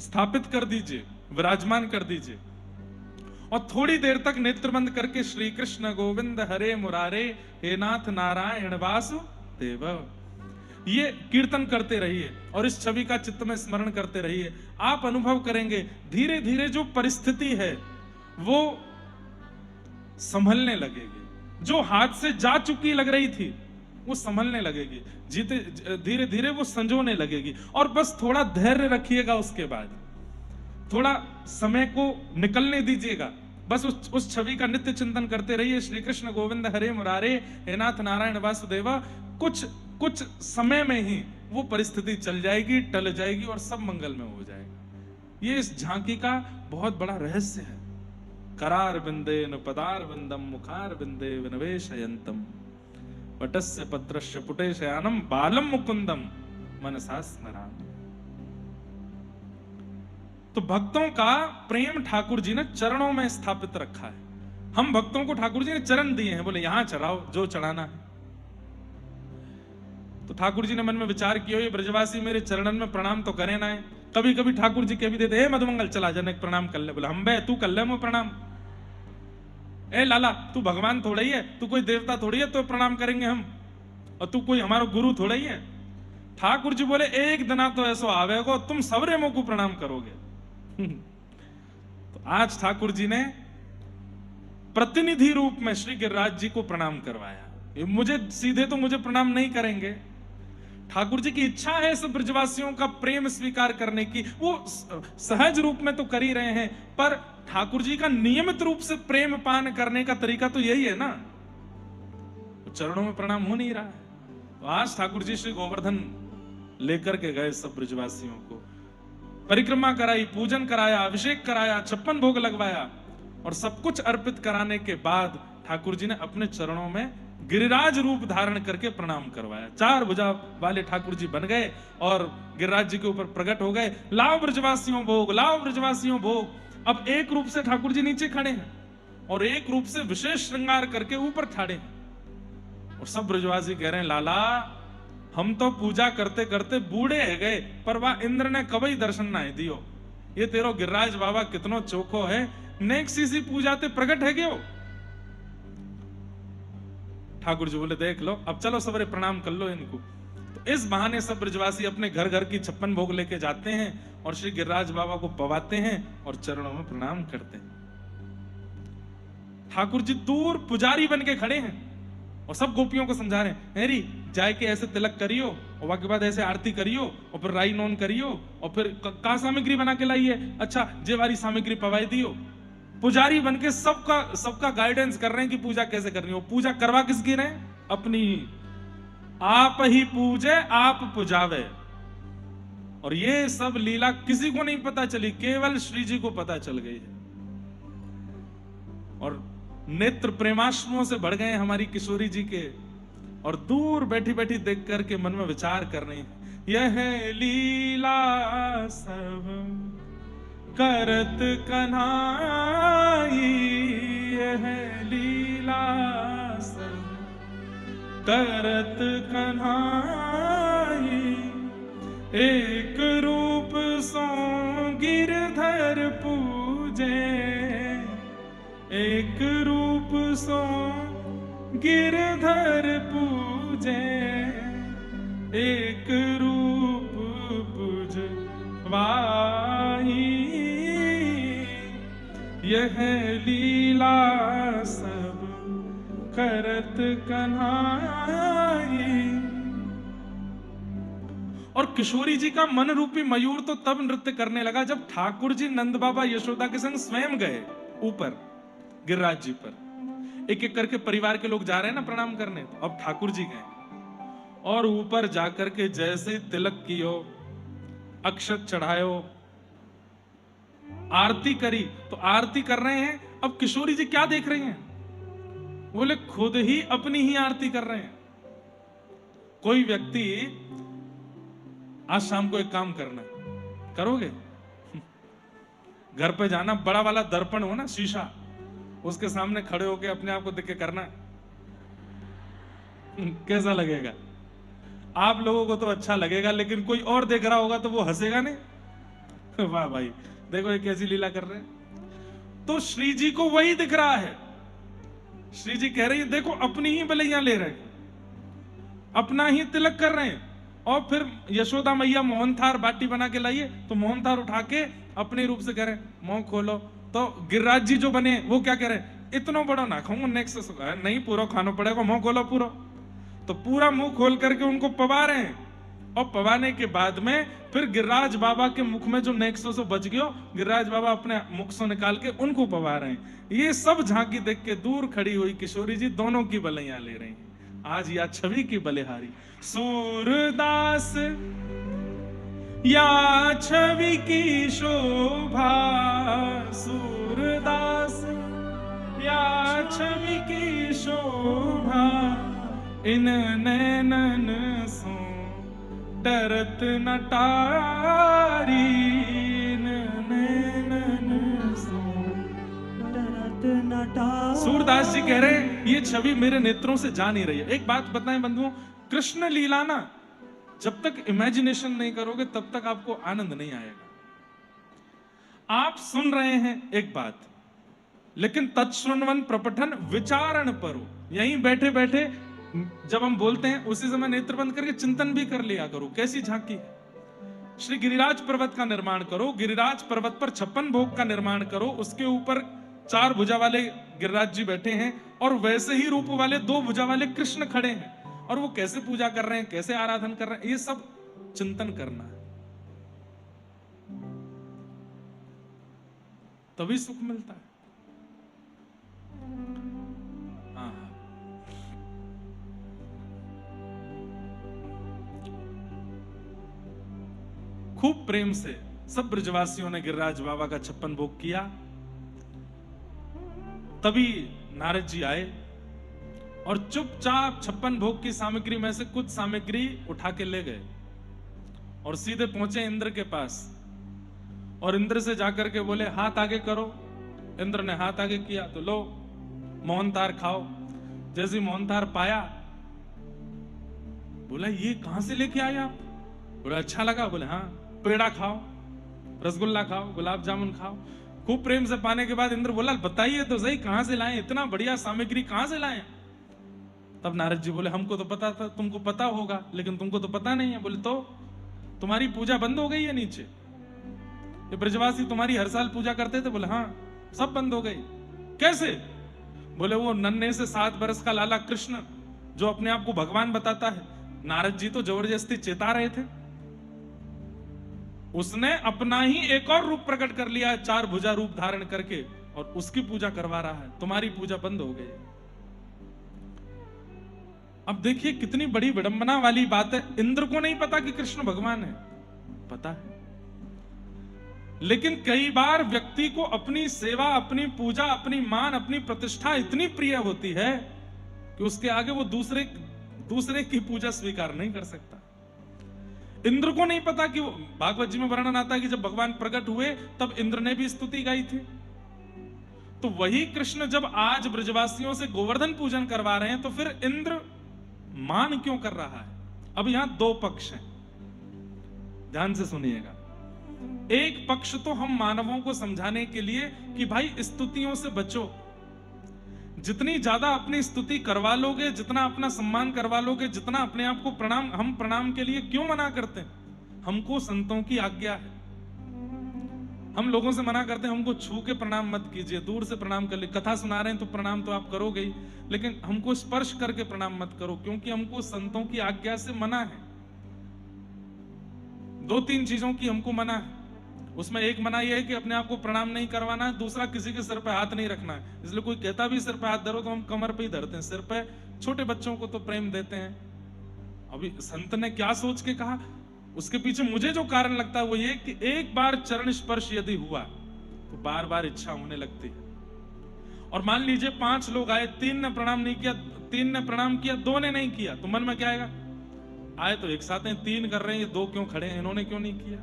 स्थापित कर दीजिए, विराजमान कर दीजिए। और थोड़ी देर तक नेत्र बंद करके श्री कृष्ण गोविंद हरे मुरारे हे नाथ नारायण वासुदेव, ये कीर्तन करते रहिए और इस छवि का चित्त में स्मरण करते रहिए। आप अनुभव करेंगे धीरे धीरे जो परिस्थिति है वो संभलने लगेगी, जो हाथ से जा चुकी लग रही थी वो संभलने लगेगी, धीरे धीरे वो संजोने लगेगी। और बस थोड़ा धैर्य रखिएगा, उसके बाद थोड़ा समय को निकलने दीजिएगा, बस उस छवि का नित्य चिंतन करते रहिए। श्री कृष्ण गोविंद हरे मुरारे हे नाथ नारायण वासुदेवा। कुछ समय में ही वो परिस्थिति चल जाएगी, टल जाएगी और सब मंगल में हो जाएगा। ये इस झांकी का बहुत बड़ा रहस्य है। करार बिंदे न पदार बिंदम मुखार बिंदे विनवेशयन्तम वटस्य पत्रस्य पुटे शयानम बालम मुकुंदम मनसा स्मरामि। तो भक्तों का प्रेम ठाकुर जी ने चरणों में स्थापित रखा है। हम भक्तों को ठाकुर जी ने चरण दिए हैं, बोले यहां चढ़ाओ जो चढ़ाना है। तो ठाकुर जी ने मन में विचार किया, ये ब्रजवासी मेरे चरणन में प्रणाम तो करे ना है। कभी कभी ठाकुर जी कह भी देते, हे मधुमंगल चला जनक प्रणाम कर ले। बोले हम बे तू कर ले मुझे प्रणाम। ए लाला तू भगवान थोड़ा ही है, तू कोई देवता थोड़ी है तो प्रणाम करेंगे हम, और तू कोई हमारा गुरु थोड़ा ही है। ठाकुर जी बोले एक दिना तो ऐसा आवेगो तुम सबरे मुंह को प्रणाम करोगे। तो आज ठाकुर जी ने प्रतिनिधि रूप में श्री गिरिराज जी को प्रणाम करवाया। मुझे सीधे तो मुझे प्रणाम नहीं करेंगे, ठाकुर जी की इच्छा है सब ब्रजवासियों का प्रेम स्वीकार करने की, वो सहज रूप में तो कर ही रहे हैं, पर ठाकुर जी का नियमित रूप से प्रेम पान करने का तरीका तो यही है ना, तो चरणों में प्रणाम हो नहीं रहा है। तो आज ठाकुर जी श्री गोवर्धन लेकर के गए सब ब्रजवासियों को, परिक्रमा कराई, पूजन कराया, अभिषेक कराया, 56 भोग लगवाया और सब कुछ अर्पित कराने के बाद ठाकुर जी ने अपने चरणों में गिरिराज रूप धारण करके प्रणाम करवाया। 4 भुजा वाले ठाकुर जी बन गए और गिरिराज जी के ऊपर प्रकट हो गए। लाओ ब्रजवासियों भोग, लाओ ब्रजवासियों भोग। अब एक रूप से ठाकुर जी नीचे खड़े हैं और एक रूप से विशेष श्रृंगार करके ऊपर ठाड़े हैं। और सब ब्रजवासी कह रहे हैं लाला हम तो पूजा करते करते बूढ़े है गए, पर वाह इंद्र ने कभी दर्शन ना दियो। ये तेरो गिरिराज बाबा कितनो चोखो है, नेक सी पूजा ते प्रकट है क्यों। ठाकुर जी बोले देख लो, अब चलो सबरे प्रणाम कर लो इनको। तो इस बहाने सब ब्रजवासी अपने घर घर की 56 भोग लेके जाते हैं और श्री गिरिराज बाबा को पवाते हैं और चरणों में प्रणाम करते हैं। ठाकुर जी दूर पुजारी बन के खड़े हैं और सब गोपियों को समझा रहे हैं, हेरी जाए के ऐसे तिलक करियो और वाके बाद ऐसे आरती करियो और फिर राई नोन करियो और फिर का सामग्री बना के लाइए, अच्छा जे वाली सामग्री पवाई दियो। पुजारी बन के सबका गाइडेंस कर रहे हैं कि पूजा कैसे करनी हो। पूजा करवा किसकी रहे? अपनी। आप ही पूजे आप पुजावे। और ये सब लीला किसी को नहीं पता चली, केवल श्री जी को पता चल गई है। और नेत्र प्रेमाश्रुओं से बढ़ गए हमारी किशोरी जी के, और दूर बैठी बैठी देख करके मन में विचार कर रही है, यह लीला सब करत कन्हाई, यह लीला सब करत कन्हाई, एक रूप सो गिरधर पूजे, एक रूप सो गिरधर पूजे, एक रूप पूजवाई, यह लीला सब करत कन्हाई। और किशोरी जी का मन रूपी मयूर तो तब नृत्य करने लगा जब ठाकुर जी नंद बाबा यशोदा के संग स्वयं गए ऊपर गिरिराज जी पर। एक एक करके परिवार के लोग जा रहे हैं ना प्रणाम करने, तो अब ठाकुर जी गए और ऊपर जाकर के जैसे तिलक कियो, अक्षत चढ़ायो, आरती करी। तो आरती कर रहे हैं, अब किशोरी जी क्या देख रही हैं? बोले खुद ही अपनी ही आरती कर रहे हैं। कोई व्यक्ति आज शाम को एक काम करना, करोगे? घर पे जाना, बड़ा वाला दर्पण हो ना, शीशा, उसके सामने खड़े होके अपने आप को देख के करना, कैसा लगेगा? आप लोगों को तो अच्छा लगेगा, लेकिन कोई और देख रहा होगा तो वो हंसेगा नहीं। वाह भाई, देखो ये कैसी लीला कर रहे हैं। तो श्री जी को वही दिख रहा है। श्री जी कह रही है देखो अपनी ही बलैया ले रहे हैं, अपना ही तिलक कर रहे हैं। और फिर यशोदा मैया मोहनथार बाटी बना के लाइए, तो मोहनथार उठा के अपने रूप से कह रहे हैं मुंह खोलो। तो गिरिराज जी जो बने वो क्या कह रहे हैं, इतना बड़ा ना खाऊंगा, नेक्स्ट नहीं पूरा खाना पड़ेगा, मुंह खोलो पूरा। तो पूरा मुंह खोल करके उनको पवा रहे हैं। और पवाने के बाद में फिर गिरिराज बाबा के मुख में जो नेक्सो से बच गयो, गिरिराज बाबा अपने मुख से निकाल के उनको पवा रहे हैं। ये सब झांकी देख के दूर खड़ी हुई किशोरी जी दोनों की बलैया ले रही हैं। आज या छवि की बलिहारी, सूरदास या छवि की शोभा, सूरदास या छवि की शोभा, इन नैनन सो डरत नटारी, इन नैनन सो डरत नटारी। सूरदास जी कह रहे हैं ये छवि मेरे नेत्रों से जा नहीं रही है। एक बात बताएं बंधुओं, कृष्ण लीला ना जब तक इमेजिनेशन नहीं करोगे तब तक आपको आनंद नहीं आएगा। आप सुन रहे हैं एक बात, लेकिन तत्श्रुण्वन प्रपठन विचारण परो, यहीं बैठे बैठे जब हम बोलते हैं उसी समय नेत्र बंद करके चिंतन भी कर लिया करो। कैसी झांकी है। श्री गिरिराज पर्वत का निर्माण करो, गिरिराज पर्वत पर 56 भोग का निर्माण करो, उसके ऊपर 4 भुजा वाले गिरिराज जी बैठे हैं और वैसे ही रूप वाले 2 भुजा वाले कृष्ण खड़े हैं, और वो कैसे पूजा कर रहे हैं, कैसे आराधन कर रहे हैं, ये सब चिंतन करना है, तभी सुख मिलता है। खूब प्रेम से सब ब्रजवासियों ने गिरिराज बाबा का 56 भोग किया। तभी नारद जी आए और चुपचाप 56 भोग की सामग्री में से कुछ सामग्री उठा के ले गए और सीधे पहुंचे इंद्र के पास, और इंद्र से जाकर के बोले हाथ आगे करो। इंद्र ने हाथ आगे किया तो लो मोहनथार खाओ। जैसे मोहनथार पाया बोला ये कहां से लेके आए आप? बोला अच्छा लगा? बोले हाँ। पेड़ा खाओ, रसगुल्ला खाओ, गुलाब जामुन खाओ। खूब प्रेम से पाने के बाद इंद्र बोला बताइए तो सही कहां से लाए, इतना बढ़िया सामग्री कहां से लाए? तब नारद जी बोले हमको तो पता था, तुमको पता होगा, लेकिन तुमको तो पता नहीं है। बोले तो तुम्हारी पूजा बंद हो गई है नीचे? ये ब्रजवासी तुम्हारी हर साल पूजा करते थे? बोले हाँ, सब बंद हो गई। कैसे? बोले वो नन्हे से 7 वर्ष का लाला कृष्ण जो अपने आप को भगवान बताता है, नारद जी तो जबरदस्ती चेता रहे थे, उसने अपना ही एक और रूप प्रकट कर लिया है, 4 भुजा रूप धारण करके, और उसकी पूजा करवा रहा है। तुम्हारी पूजा बंद हो गई। अब देखिए कितनी बड़ी विडंबना वाली बात है। इंद्र को नहीं पता कि कृष्ण भगवान है, पता है, लेकिन कई बार व्यक्ति को अपनी सेवा, अपनी पूजा, अपनी मान, अपनी प्रतिष्ठा इतनी प्रिय होती है कि उसके आगे वो दूसरे की पूजा स्वीकार नहीं कर सकता। इंद्र को नहीं पता कि भागवत जी में वर्णन आता है कि जब भगवान प्रकट हुए तब इंद्र ने भी स्तुति गाई थी। तो वही कृष्ण जब आज ब्रजवासियों से गोवर्धन पूजन करवा रहे हैं तो फिर इंद्र मान क्यों कर रहा है? अब यहां 2 पक्ष हैं, ध्यान से सुनिएगा। एक पक्ष तो हम मानवों को समझाने के लिए कि भाई स्तुतियों से बचो, जितनी ज्यादा अपनी स्तुति करवा लोगे, जितना अपना सम्मान करवा लोगे, जितना अपने आप को हम प्रणाम के लिए क्यों मना करते हैं? हमको संतों की आज्ञा है, हम लोगों से मना करते हैं हमको छू के प्रणाम मत कीजिए, दूर से प्रणाम कर ले। कथा सुना रहे हैं तो प्रणाम तो आप करोगे ही, लेकिन हमको स्पर्श करके प्रणाम मत करो, क्योंकि हमको संतों की आज्ञा से मना है। 2-3 चीजों की हमको मना है। उसमें एक मना यह है कि अपने आप को प्रणाम नहीं करवाना है, दूसरा किसी के सिर पे हाथ नहीं रखना है। इसलिए कोई कहता भी सिर पे हाथ धरो तो हम कमर पे ही धरते हैं, सिर पे। छोटे बच्चों को तो प्रेम देते हैं। अभी संत ने क्या सोच के कहा, उसके पीछे मुझे जो कारण लगता है वो ये कि एक बार चरण स्पर्श यदि हुआ तो बार बार इच्छा होने लगती है। और मान लीजिए 5 लोग आए, 3 ने प्रणाम नहीं किया, 3 ने प्रणाम किया, 2 ने नहीं किया, तो मन में क्या आएगा? आए तो एक साथ हैं, 3 कर रहे हैं, ये 2 क्यों खड़े हैं, इन्होंने क्यों नहीं किया?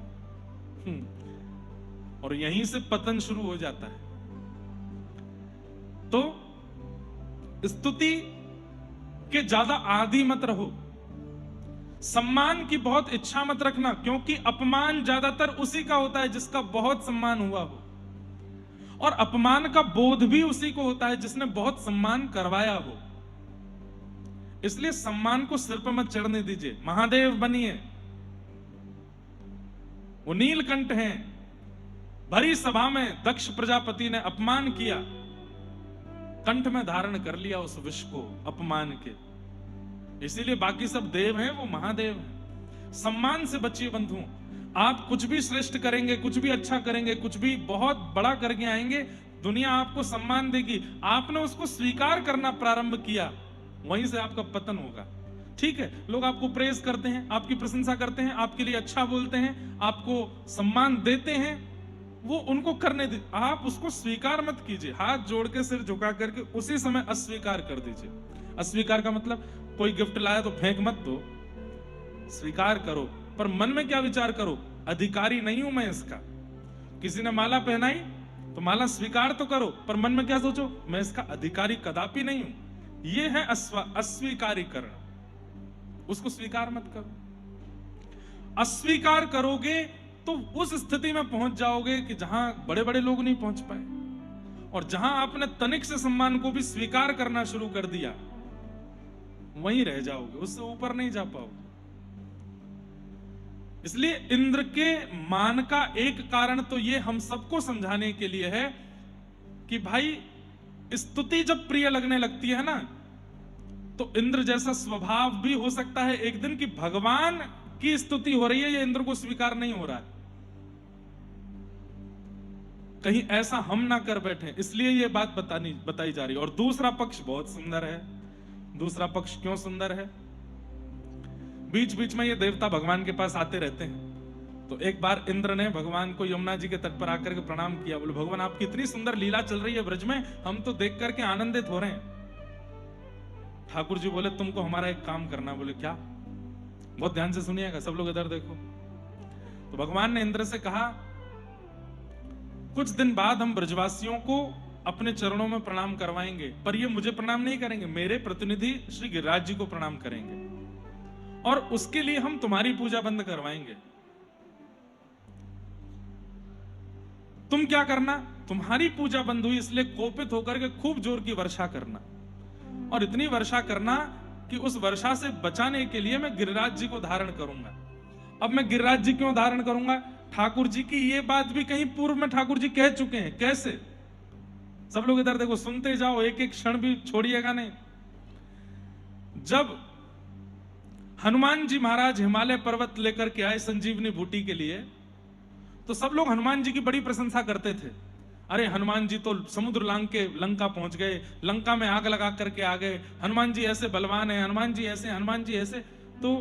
और यहीं से पतन शुरू हो जाता है। तो स्तुति के ज्यादा आदी मत रहो, सम्मान की बहुत इच्छा मत रखना, क्योंकि अपमान ज्यादातर उसी का होता है जिसका बहुत सम्मान हुआ हो, और अपमान का बोध भी उसी को होता है जिसने बहुत सम्मान करवाया हो। इसलिए सम्मान को सिर पर मत चढ़ने दीजिए। महादेव बनिए, वो नीलकंठ हैं, भरी सभा में दक्ष प्रजापति ने अपमान किया, कंठ में धारण कर लिया उस विष को अपमान के। इसीलिए बाकी सब देव हैं, वो महादेव हैं। सम्मान से बचिए बंधु। आप कुछ भी श्रेष्ठ करेंगे, कुछ भी अच्छा करेंगे, कुछ भी बहुत बड़ा करके आएंगे, दुनिया आपको सम्मान देगी। आपने उसको स्वीकार करना प्रारंभ किया, वहीं से आपका पतन होगा। ठीक है, लोग आपको प्रेज करते हैं, आपकी प्रशंसा करते हैं, आपके लिए अच्छा बोलते हैं, आपको सम्मान देते हैं, वो उनको करने दे, आप उसको स्वीकार मत कीजिए। हाथ जोड़ के सिर झुका करके उसी समय अस्वीकार कर दीजिए। अस्वीकार का मतलब कोई गिफ्ट लाया तो फेंक मत दो, स्वीकार करो, पर मन में क्या विचार करो, अधिकारी नहीं हूं मैं इसका। किसी ने माला पहनाई तो माला स्वीकार तो करो, पर मन में क्या सोचो, मैं इसका अधिकारी कदापि नहीं हूं। यह है अस्वीकारीकरण, उसको स्वीकार मत करो। अस्वीकार करोगे तो उस स्थिति में पहुंच जाओगे कि जहां बड़े बड़े लोग नहीं पहुंच पाए, और जहां आपने तनिक से सम्मान को भी स्वीकार करना शुरू कर दिया, वहीं रह जाओगे, उससे ऊपर नहीं जा पाओगे। इसलिए इंद्र के मान का एक कारण तो ये हम सबको समझाने के लिए है कि भाई स्तुति जब प्रिय लगने लगती है ना, तो इंद्र जैसा स्वभाव भी हो सकता है एक दिन कि भगवान की स्तुति हो रही है, ये इंद्र को स्वीकार नहीं हो रहा है, कहीं ऐसा हम ना कर बैठे, इसलिए ये बात बताई जा रही है। और दूसरा पक्ष बहुत सुंदर है। दूसरा पक्ष क्यों सुंदर है? बीच बीच में ये देवता भगवान के पास आते रहते हैं। तो एक बार इंद्र ने भगवान को यमुना जी के तट पर आकर के प्रणाम किया। बोले भगवान आपकी इतनी सुंदर लीला चल रही है ब्रज में, हम तो देख करके आनंदित हो रहे हैं। ठाकुर जी बोले तुमको हमारा एक काम करना। बोले क्या? बहुत ध्यान से सुनिएगा, सब लोग इधर देखो। तो भगवान ने इंद्र से कहा कुछ दिन बाद हम ब्रजवासियों को अपने चरणों में प्रणाम करवाएंगे, पर ये मुझे प्रणाम नहीं करेंगे, मेरे प्रतिनिधि श्री गिरिराज जी को प्रणाम करेंगे। और उसके लिए हम तुम्हारी पूजा बंद करवाएंगे। तुम क्या करना, तुम्हारी पूजा बंद हुई इसलिए कोपित होकर के खूब जोर की वर्षा करना, और इतनी वर्षा करना कि उस वर्षा से बचाने के लिए मैं गिरिराज जी को धारण करूंगा। अब मैं गिरिराज जी क्यों धारण करूंगा? ठाकुर जी की ये बात भी कहीं पूर्व में ठाकुर जी कह चुके हैं। कैसे? सब लोग इधर देखो, सुनते जाओ, एक एक क्षण भी छोड़िएगा नहीं। जब हनुमान जी महाराज हिमालय पर्वत लेकर के आए संजीवनी बूटी के लिए, तो सब लोग हनुमान जी की बड़ी प्रशंसा करते थे। अरे हनुमान जी तो समुद्र लांग के लंका पहुंच गए, लंका में आग लगा करके आ गए, हनुमान जी ऐसे बलवान है, हनुमान जी ऐसे, हनुमान जी ऐसे। तो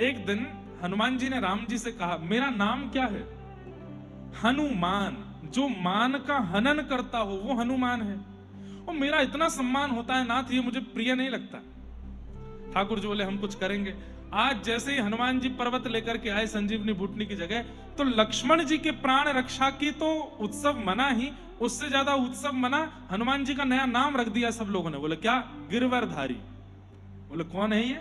एक दिन हनुमान जी ने राम जी से कहा, मेरा नाम क्या है? हनुमान। जो मान का हनन करता हो वो हनुमान है, और मेरा इतना सम्मान होता है नाथ, ये मुझे प्रिय नहीं लगता। ठाकुर जी बोले हम कुछ करेंगे। आज जैसे ही हनुमान जी पर्वत लेकर के आए संजीवनी बूटनी की जगह, तो लक्ष्मण जी के प्राण रक्षा की तो उत्सव मना ही, उससे ज्यादा उत्सव मना हनुमान जी का नया नाम रख दिया सब लोगों ने। बोले क्या? गिरिवरधारी। बोले कौन है ये?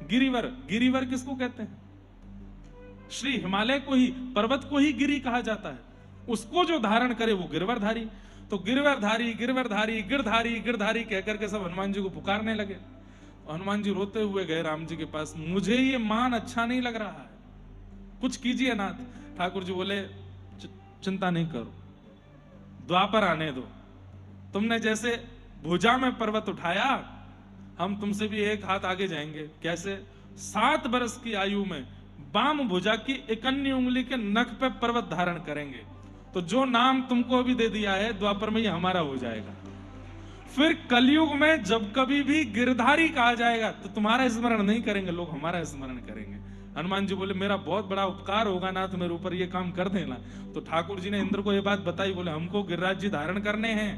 गिरिवर। गिरिवर किसको कहते हैं? श्री हिमालय को ही, पर्वत को ही गिरी कहा जाता है। उसको जो धारण करे वो गिरवरधारी। तो गिरवरधारी गिरवरधारी गिरधारी गिरधारी कहकर के सब हनुमान जी को पुकारने लगे। हनुमान जी रोते हुए गए राम जी के पास, मुझे ये मान अच्छा नहीं लग रहा है, कुछ कीजिए नाथ। ठाकुर जी बोले चिंता नहीं करो, द्वापर आने दो। तुमने जैसे भुजा में पर्वत उठाया, हम तुमसे भी एक हाथ आगे जाएंगे। कैसे? 7 वर्ष की आयु में बाम भुजा की 51 उंगली के नख पे पर्वत धारण करेंगे। तो जो नाम तुमको अभी दे दिया है, द्वापर में ये हमारा हो जाएगा। फिर कलयुग में जब कभी भी गिरधारी कहा जाएगा तो तुम्हारा स्मरण नहीं करेंगे लोग, हमारा स्मरण करेंगे। हनुमान जी बोले मेरा बहुत बड़ा उपकार होगा ना, तो मेरे ऊपर ये काम कर देना। तो ठाकुर जी ने इंद्र को ये बात बताई। बोले हमको गिरिराज जी धारण करने हैं,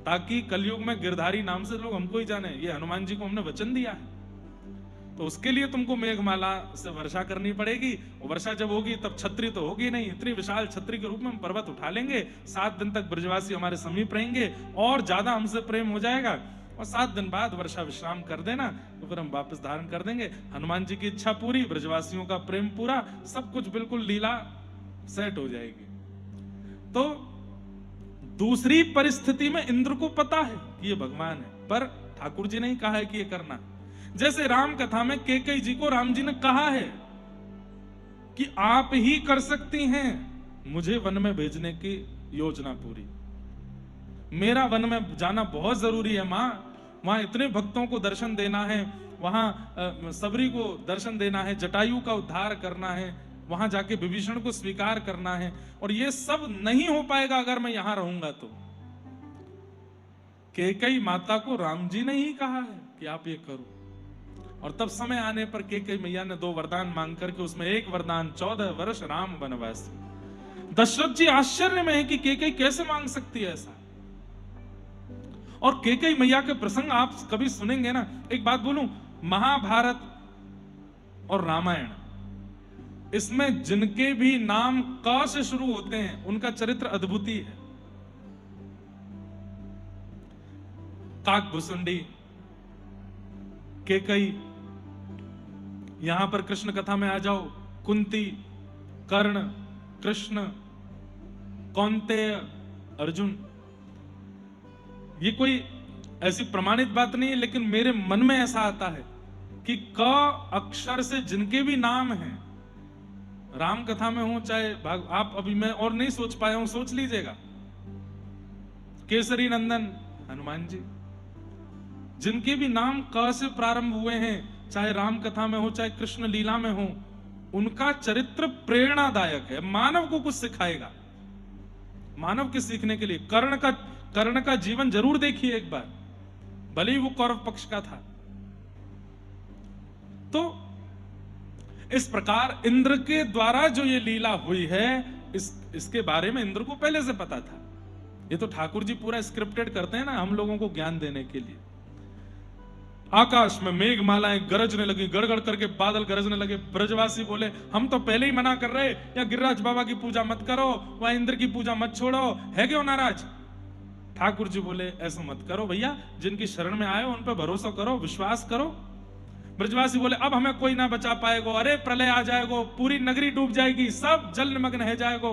ताकि कलयुग में गिरधारी नाम से लोग हमको ही जाने। ये हनुमान जी को हमने वचन दिया है, तो उसके लिए तुमको मेघमाला से वर्षा करनी पड़ेगी। वर्षा जब होगी तब छतरी तो होगी नहीं, इतनी विशाल छतरी के रूप में हम पर्वत उठा लेंगे। 7 दिन तक ब्रजवासी हमारे समीप रहेंगे और ज्यादा हमसे प्रेम हो जाएगा, और 7 दिन बाद वर्षा विश्राम कर देना, तो फिर हम वापस धारण कर देंगे। हनुमान जी की इच्छा पूरी, ब्रजवासियों का प्रेम पूरा, सब कुछ बिल्कुल लीला सेट हो जाएगी। तो दूसरी परिस्थिति में इंद्र को पता है कि ये भगवान है, पर ठाकुर जी ने ही कहा है कि ये करना। जैसे राम कथा में कैकेयी जी को राम जी ने कहा है कि आप ही कर सकती हैं मुझे वन में भेजने की योजना पूरी, मेरा वन में जाना बहुत जरूरी है मां, वहां इतने भक्तों को दर्शन देना है, वहां सबरी को दर्शन देना है, जटायु का उद्धार करना है, वहां जाके विभीषण को स्वीकार करना है, और ये सब नहीं हो पाएगा अगर मैं यहां रहूंगा। तो कैकेयी माता को राम जी ने ही कहा है कि आप ये करो, और तब समय आने पर कैकेयी मैया ने 2 वरदान मांग करके उसमें एक वरदान 14 वर्ष राम वनवास। दशरथ जी आश्चर्य में है कि कैकेयी कैसे मांग सकती है ऐसा। और कैकेयी मैया के प्रसंग आप कभी सुनेंगे ना। एक बात बोलूं, महाभारत और रामायण, इसमें जिनके भी नाम क से शुरू होते हैं उनका चरित्र अद्भुत ही है। काकभुसुंडी, कैकेयी, यहां पर कृष्ण कथा में आ जाओ, कुंती, कर्ण, कृष्ण, कौन्तेय, अर्जुन। ये कोई ऐसी प्रमाणित बात नहीं है, लेकिन मेरे मन में ऐसा आता है कि क अक्षर से जिनके भी नाम हैं, राम कथा में हो चाहे आप अभी मैं और नहीं सोच पाया हूं, सोच लीजिएगा। केसरी नंदन हनुमान जी, जिनके भी नाम क से प्रारंभ हुए हैं, चाहे राम कथा में हो चाहे कृष्ण लीला में हो, उनका चरित्र प्रेरणादायक है, मानव को कुछ सिखाएगा, मानव के सीखने के लिए। कर्ण का जीवन जरूर देखिए एक बार, भले ही वो कौरव पक्ष का था। तो इस प्रकार इंद्र के द्वारा जो ये लीला हुई है, इसके बारे में इंद्र को पहले से पता था। ये तो ठाकुर जी पूरा स्क्रिप्टेड करते हैं ना हम लोगों को ज्ञान देने के लिए। आकाश में मेघमालाएं गरजने लगी, गड़गड़ करके बादल गरजने लगे। ब्रजवासी बोले हम तो पहले ही मना कर रहे, या गिरिराज बाबा की पूजा मत करो, वह इंद्र की पूजा मत छोड़ो, है क्यों नाराज? ठाकुर जी बोले ऐसा मत करो भैया, जिनकी शरण में आए उन पर भरोसा करो, विश्वास करो। ब्रजवासी बोले अब हमें कोई ना बचा पाएगो, अरे प्रलय आ जाएगो, पूरी नगरी डूब जाएगी, सब जल निमग्न है जाएगो।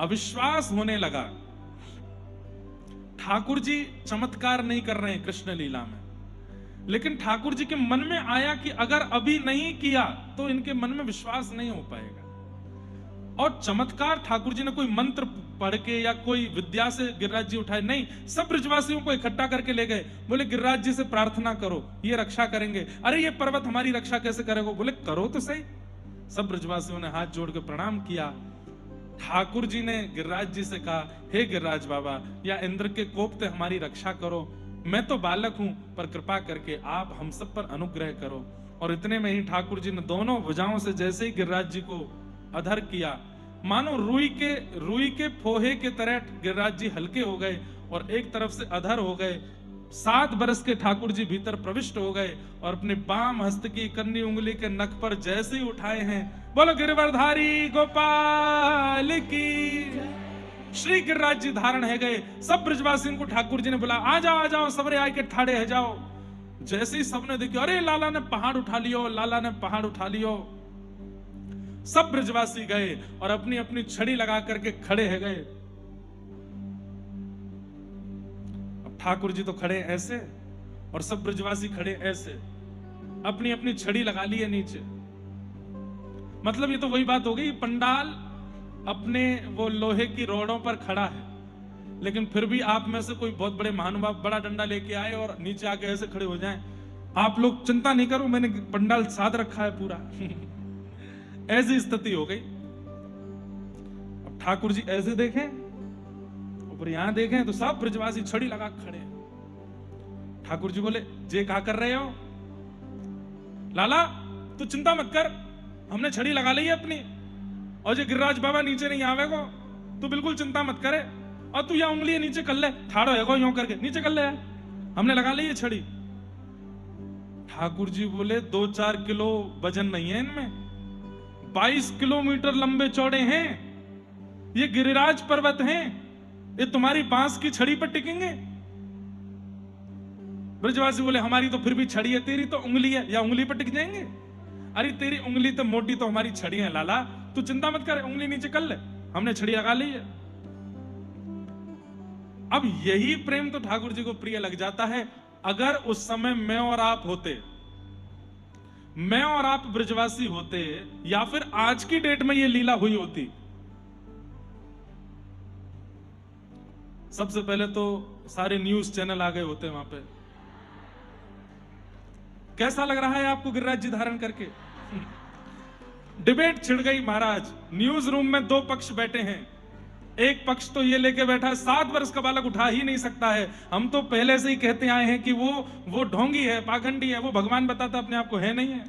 अविश्वास होने लगा। ठाकुर जी चमत्कार नहीं कर रहे हैं कृष्ण लीला में, लेकिन ठाकुर जी के मन में आया कि अगर अभी नहीं किया तो इनके मन में विश्वास नहीं हो पाएगा। और चमत्कार ठाकुर जी ने कोई मंत्र पढ़ के या कोई विद्या से गिरिराज जी उठाए नहीं, सब ब्रजवासियों को इकट्ठा करके ले गए। बोले गिरिराज जी से प्रार्थना करो, ये रक्षा करेंगे। अरे ये पर्वत हमारी रक्षा कैसे करेगा? बोले करो तो सही। सब ब्रजवासियों ने हाथ जोड़ के प्रणाम किया। ठाकुर जी ने गिरिराज जी से कहा, हे गिरिराज बाबा, या इंद्र के कोप से हमारी रक्षा करो, मैं तो बालक हूं, पर कृपा करके आप हम सब पर अनुग्रह करो। और इतने में ही ठाकुर जी ने दोनों भुजाओं से जैसे ही गिरिराज जी को अधर किया, मानो रुई के फोहे के तरह गिरिराज जी हल्के हो गए और एक तरफ से अधर हो गए। 7 बरस के ठाकुर जी भीतर प्रविष्ट हो गए और अपने बाम हस्त की कन्नी उंगली के नख पर जैसे ही उठाए हैं, बोलो गिरिवरधारी गोपाल की। श्री गिरिराज जी धारण है गए। सब ब्रजवासियों को ठाकुर जी ने बोला, आ जाओ सबरे आके ठाड़े है जाओ। जैसे ही सबने देखो, अरे लाला ने पहाड़ उठा लियो, लाला ने पहाड़ उठा लियो। सब ब्रजवासी गए और अपनी अपनी छड़ी लगा करके खड़े है गए। अब ठाकुर जी तो खड़े ऐसे और सब ब्रजवासी खड़े ऐसे, अपनी अपनी छड़ी लगा ली है नीचे। मतलब ये तो वही बात हो गई, पंडाल अपने वो लोहे की रोडों पर खड़ा है, लेकिन फिर भी आप में से कोई बहुत बड़े महानुभाव बड़ा डंडा लेके आए और नीचे आके ऐसे खड़े हो जाएं। आप लोग चिंता नहीं करो, मैंने पंडाल साध रखा है पूरा। ऐसी स्थिति हो गई। अब ठाकुर जी ऐसे देखें, ऊपर यहां देखें तो सब ब्रजवासी छड़ी लगा खड़े हैं। ठाकुर जी बोले, जे क्या कर रहे हो? लाला तू चिंता मत कर, हमने छड़ी लगा ली है अपनी, और जो गिरिराज बाबा नीचे नहीं आवेगो, तू बिल्कुल चिंता मत करे। और तू यहाँ उंगली नीचे कर ले, ठाड़ो है यूं करके नीचे कर ले, हमने लगा ली है छड़ी। ठाकुर जी बोले, 2-4 किलो वजन नहीं है इनमें, 22 किलोमीटर लंबे चौड़े हैं ये गिरिराज पर्वत हैं, ये तुम्हारी बांस की छड़ी पर टिकेंगे? ब्रजवासी बोले, हमारी तो फिर भी छड़ी है, तेरी तो उंगली है, या उंगली पर टिक जाएंगे? अरे तेरी उंगली तो मोटी, तो हमारी छड़ी है लाला, तू चिंता मत कर, उंगली नीचे कर ले, हमने छड़ी लगा ली है। अब यही प्रेम तो ठाकुर जी को प्रिय लग जाता है। अगर उस समय मैं और आप होते, मैं और आप ब्रजवासी होते, या फिर आज की डेट में ये लीला हुई होती, सबसे पहले तो सारे न्यूज चैनल आ गए होते वहां पे। कैसा लग रहा है आपको गिरिराज जी धारण करके? डिबेट छिड़ गई महाराज। न्यूज रूम में 2 पक्ष बैठे हैं। एक पक्ष तो ये लेके बैठा है, 7 वर्ष का बालक उठा ही नहीं सकता है, हम तो पहले से ही कहते आए हैं कि वो ढोंगी है, पाखंडी है, वो भगवान बताता अपने आप को है नहीं है।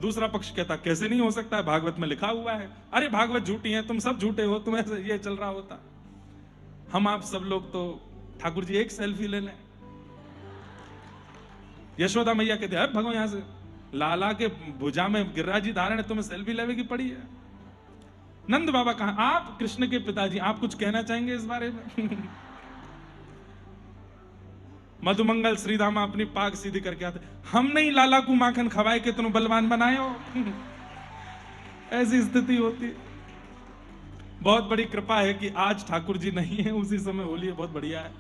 दूसरा पक्ष कहता कैसे नहीं हो सकता है, भागवत में लिखा हुआ है। अरे भागवत झूठी है, तुम सब झूठे हो, तुम्हें ये चल रहा होता। हम आप सब लोग तो ठाकुर जी एक सेल्फी ले लें। यशोदा मैया कहते हैं भगो यहां से, लाला के भुजा में गिरिराज जी धारण है, तुम्हें सेल्फी लेने की पड़ी है। नंद बाबा कहा, आप कृष्ण के पिताजी, आप कुछ कहना चाहेंगे इस बारे में? मधुमंगल श्रीधामा अपनी पाग सीधी करके आते, हम नहीं लाला को माखन खवाए के तुम बलवान बनाए हो। ऐसी स्थिति होती। बहुत बड़ी कृपा है कि आज ठाकुर जी नहीं है, उसी समय होली है, बहुत बढ़िया है।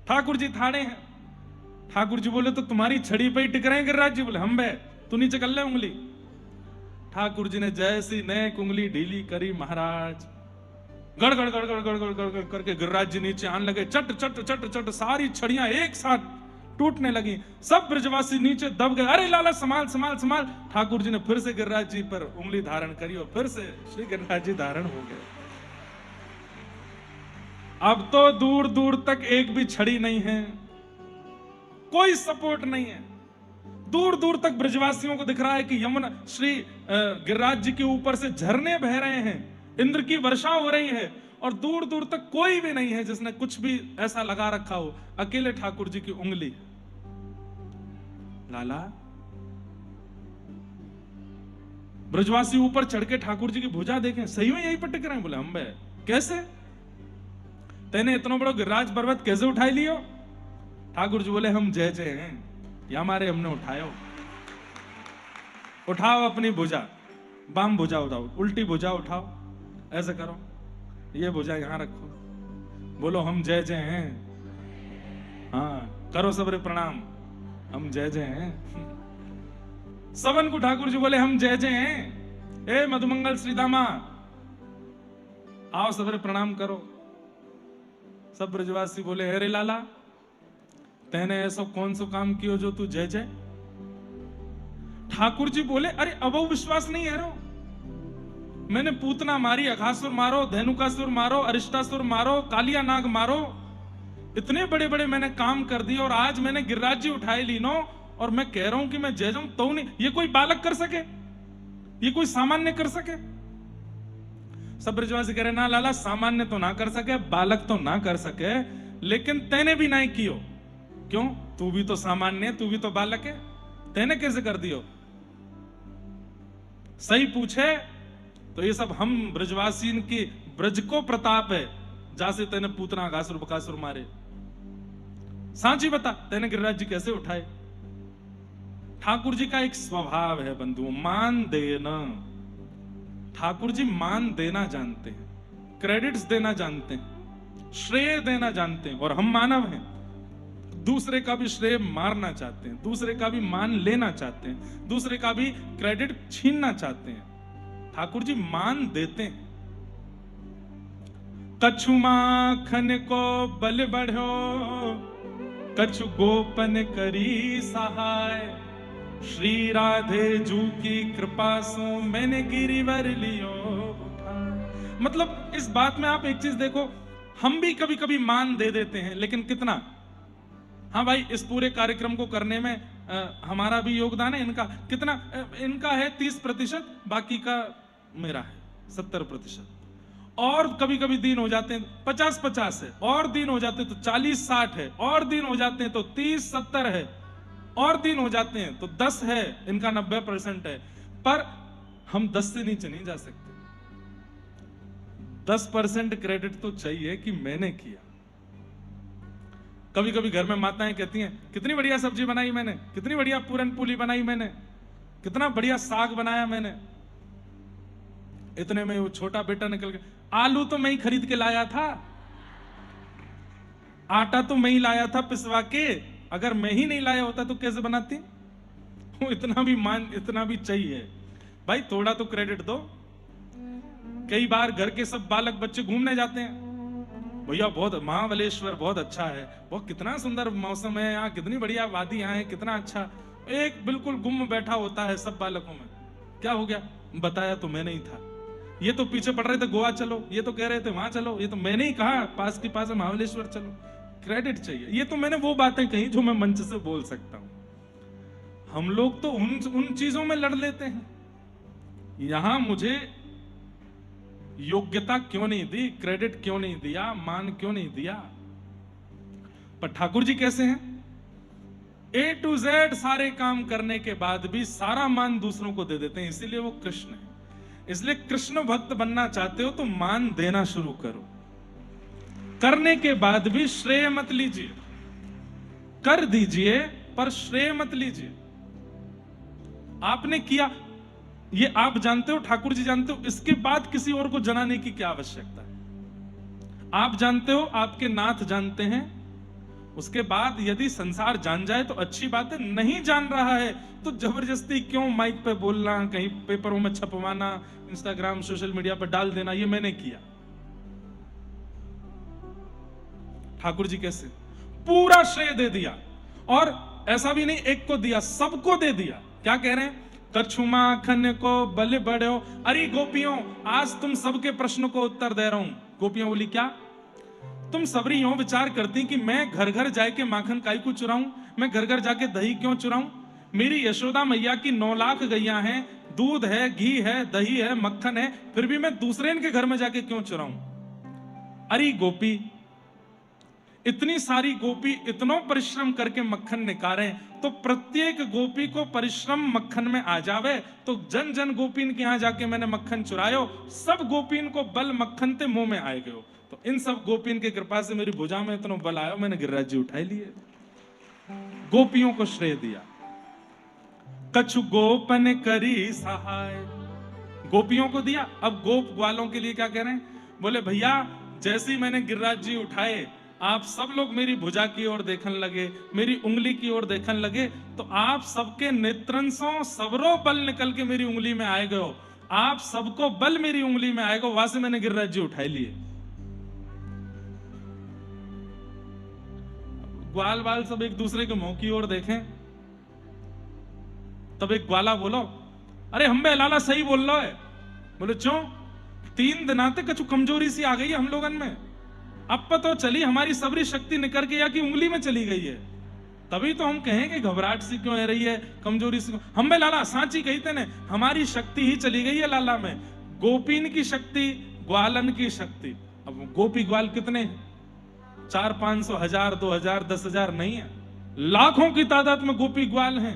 ठाकुर जी थाड़े हैं। ठाकुर जी बोले, तो तुम्हारी छड़ी पे ही टिक रहे हैं गिरिराज जी? बोले, हम बे, तू नीचे कर ले उंगली। ठाकुर जी ने जैसी नेक उंगली ढीली करी महाराज, गड़ गड़ गड़ गड़ गड़ गड़ गड़ करके गिरिराज जी नीचे आने लगे। चट चट चट चट सारी छड़ियां एक साथ टूटने लगी। सब ब्रजवासी नीचे दब गए। अरे लाला संभाल संभाल संभाल। ठाकुर जी ने फिर से गिरिराज जी पर उंगली धारण करी और फिर से श्री गिरिराज जी धारण हो गए। अब तो दूर दूर तक एक भी छड़ी नहीं है, कोई सपोर्ट नहीं है। दूर दूर तक ब्रजवासियों को दिख रहा है कि यमुना श्री गिरिराज जी के ऊपर से झरने बह रहे हैं, इंद्र की वर्षा हो रही है, और दूर दूर तक कोई भी नहीं है जिसने कुछ भी ऐसा लगा रखा हो। अकेले ठाकुर जी की उंगली। लाला, ब्रजवासी ऊपर चढ़ के ठाकुर जी की भुजा देखें, सही में यहीं पर टिक रहे हैं। बोले, हम बे, कैसे? तेने इतना बड़ा गिरिराज पर्वत कैसे उठाई लियो? ठाकुर जी बोले हम जय जय हैं, ये हमारे हमने उठायो। उठाओ अपनी भुजा, बाम भुजा उठाओ, उल्टी भुजा उठाओ, ऐसे करो, ये भुजा यहां रखो, बोलो हम जय जय हैं। हाँ करो सबरे प्रणाम, हम जय जय हैं। सबन को ठाकुर जी बोले हम जय जय हैं। ए मधुमंगल श्रीदामा आओ सबरे प्रणाम करो। सब ब्रजवासी बोले अरे लाला तैने ऐसा कौन सा काम कियो जो तू जय जय। ठाकुर जी बोले अरे अब विश्वास नहीं है रो, मैंने पूतना मारी, अघासुर मारो, धेनुकासुर मारो, अरिष्टासुर मारो, कालिया नाग मारो, इतने बड़े बड़े मैंने काम कर दिए और आज मैंने गिरिराज जी उठाए लीनो और मैं कह रहा हूं कि मैं जय जाऊं तो नहीं। ये कोई बालक कर सके, ये कोई सामान्य कर सके। सब ब्रजवासी कह रहे ना लाला सामान्य तो ना कर सके, बालक तो ना कर सके, लेकिन तैने भी नहीं कियो। क्यों? तू भी तो सामान्य, तू भी तो बालक है, तैने कैसे कर दियो? सही पूछे तो ये सब हम ब्रजवासी की ब्रज को प्रताप है, जासे तेने पूतना अघासुर बकासुर मारे। सांची बता तेने गिरिराज जी कैसे उठाए? ठाकुर जी का एक स्वभाव है बंधु, मान देना। ठाकुर जी मान देना जानते हैं, क्रेडिट्स देना जानते हैं, श्रेय देना जानते हैं। और हम मानव हैं, दूसरे का भी श्रेय मारना चाहते हैं, दूसरे का भी मान लेना चाहते हैं, दूसरे का भी क्रेडिट छीनना चाहते हैं। ठाकुर जी मान देते हैं। कछु माखन को बल बढ़ो, कछु गोपन करी सहाय, श्री राधे जू की कृपा सो मैंने गिरिवर लियो। मतलब इस बात में आप एक चीज देखो, हम भी कभी कभी मान दे देते हैं, लेकिन कितना? हाँ भाई इस पूरे कार्यक्रम को करने में हमारा भी योगदान है, इनका कितना? इनका है 30%, बाकी का मेरा है 70%। और कभी कभी दिन हो जाते हैं 50-50 है, और दिन हो जाते हैं तो 40-60 है, और दिन हो जाते हैं तो 30-70 है, और दिन हो जाते हैं तो 10 है, इनका 90% है। पर हम 10 से नीचे नहीं जा सकते। 10% क्रेडिट तो चाहिए कि मैंने किया। कभी कभी घर में माताएं कहती हैं कितनी बढ़िया सब्जी बनाई मैंने, कितनी बढ़िया पूरन पूली बनाई मैंने, कितना बढ़िया साग बनाया मैंने। इतने में वो छोटा बेटा निकल गया, आलू तो मैं ही खरीद के लाया था, आटा तो मैं ही लाया था पिसवा के, अगर मैं ही नहीं लाया होता तो कैसे बनाती? वो इतना भी चाहिए भाई, थोड़ा तो क्रेडिट दो। कई बार घर के सब बालक बच्चे घूमने जाते हैं, भैया बहुत महाबलेश्वर बहुत अच्छा है, वो कितना सुंदर मौसम है यहाँ, कितनी बढ़िया वादी यहाँ है, कितना अच्छा। एक बिल्कुल गुम बैठा होता है सब बालकों में, क्या हो गया? बताया तो मैं नहीं था, ये तो पीछे पड़ रहे थे गोवा चलो, ये तो कह रहे थे वहां चलो, ये तो मैंने ही कहा पास के पास है महाबलेश्वर चलो। क्रेडिट चाहिए। ये तो मैंने वो बातें कही जो मैं मंच से बोल सकता हूं। हम लोग तो उन चीजों में लड़ लेते हैं। यहां मुझे योग्यता क्यों नहीं दी, क्रेडिट क्यों नहीं दिया, मान क्यों नहीं दिया? पर ठाकुर जी कैसे हैं? A to Z सारे काम करने के बाद भी सारा मान दूसरों को दे देते हैं, इसीलिए वो कृष्ण है। इसलिए कृष्ण भक्त बनना चाहते हो तो मान देना शुरू करो। करने के बाद भी श्रेय मत लीजिए, कर दीजिए पर श्रेय मत लीजिए। आपने किया, ये आप जानते हो, ठाकुर जी जानते हो, इसके बाद किसी और को जनाने की क्या आवश्यकता है? आप जानते हो, आपके नाथ जानते हैं, उसके बाद यदि संसार जान जाए तो अच्छी बात है, नहीं जान रहा है तो जबरदस्ती क्यों माइक पे बोलना, कहीं पेपरों में छपवाना, इंस्टाग्राम सोशल मीडिया पर डाल देना, ये मैंने किया। ठाकुर जी कैसे? पूरा श्रेय दे दिया, और ऐसा भी नहीं एक को दिया, सबको दे दिया। क्या कह रहे हैं? कछु माखन को बल बढ़ो। अरे गोपियों, आज तुम सबके प्रश्न को उत्तर दे रहा हूं। गोपियां बोली क्या? तुम सबरी यूं विचार करती कि मैं घर घर जाके माखन काई को चुराऊं, मैं घर घर जाके दही क्यों चुराऊं? मेरी यशोदा मैया की 9 लाख गैया हैं, दूध है, घी है, दही है, मक्खन है, फिर भी मैं दूसरे इनके घर में जाके क्यों चुराऊं? अरे गोपी, इतनी सारी गोपी इतनो परिश्रम करके मक्खन निकाले, तो प्रत्येक गोपी को परिश्रम मक्खन में आ जावे, तो जन जन गोपीन के यहां जाके मैंने मक्खन चुरायो, सब गोपीन को बल मक्खन ते मुंह में आए गयो। तो इन सब गोपीन की कृपा से मेरी भुजा में इतना बल आयो, मैंने गिरिराज जी उठाई लिए। गोपियों को श्रेय दिया। कछु गोपन करी सहाय, गोपियों को दिया। अब गोप ग्वालों के लिए क्या कह रहे हैं? बोले भैया जैसे ही मैंने गिरिराज जी उठाए, आप सब लोग मेरी भुजा की ओर देखने लगे, मेरी उंगली की ओर देखने लगे, तो आप सबके नेत्रंशों सबरो बल निकल के मेरी उंगली में आए गए, आप सबको बल मेरी उंगली में आएगा, वहां से मैंने गिरिराज जी उठाए लिए। ग्वाल वाल सब एक दूसरे के मुंह की ओर देखें, तब एक ग्वाला बोलो, अरे हम बे लाला सही बोल रहा है। बोले क्यों? 3 दिन आते कछु कमजोरी सी आ गई है हम लोगन में, अब तो चली हमारी सबरी शक्ति निकल के या कि उंगली में चली गई है, तभी तो हम कहें कि घबराहट सी क्यों आ रही है, कमजोरी सी। हम बे लाला सांची कहते ने, हमारी शक्ति ही चली गई है लाला में, गोपीन की शक्ति, ग्वालन की शक्ति। अब गोपी ग्वाल कितने हैं? 400-500 1000 2000 10,000 नहीं है, लाखों की तादाद में गोपी ग्वाल हैं।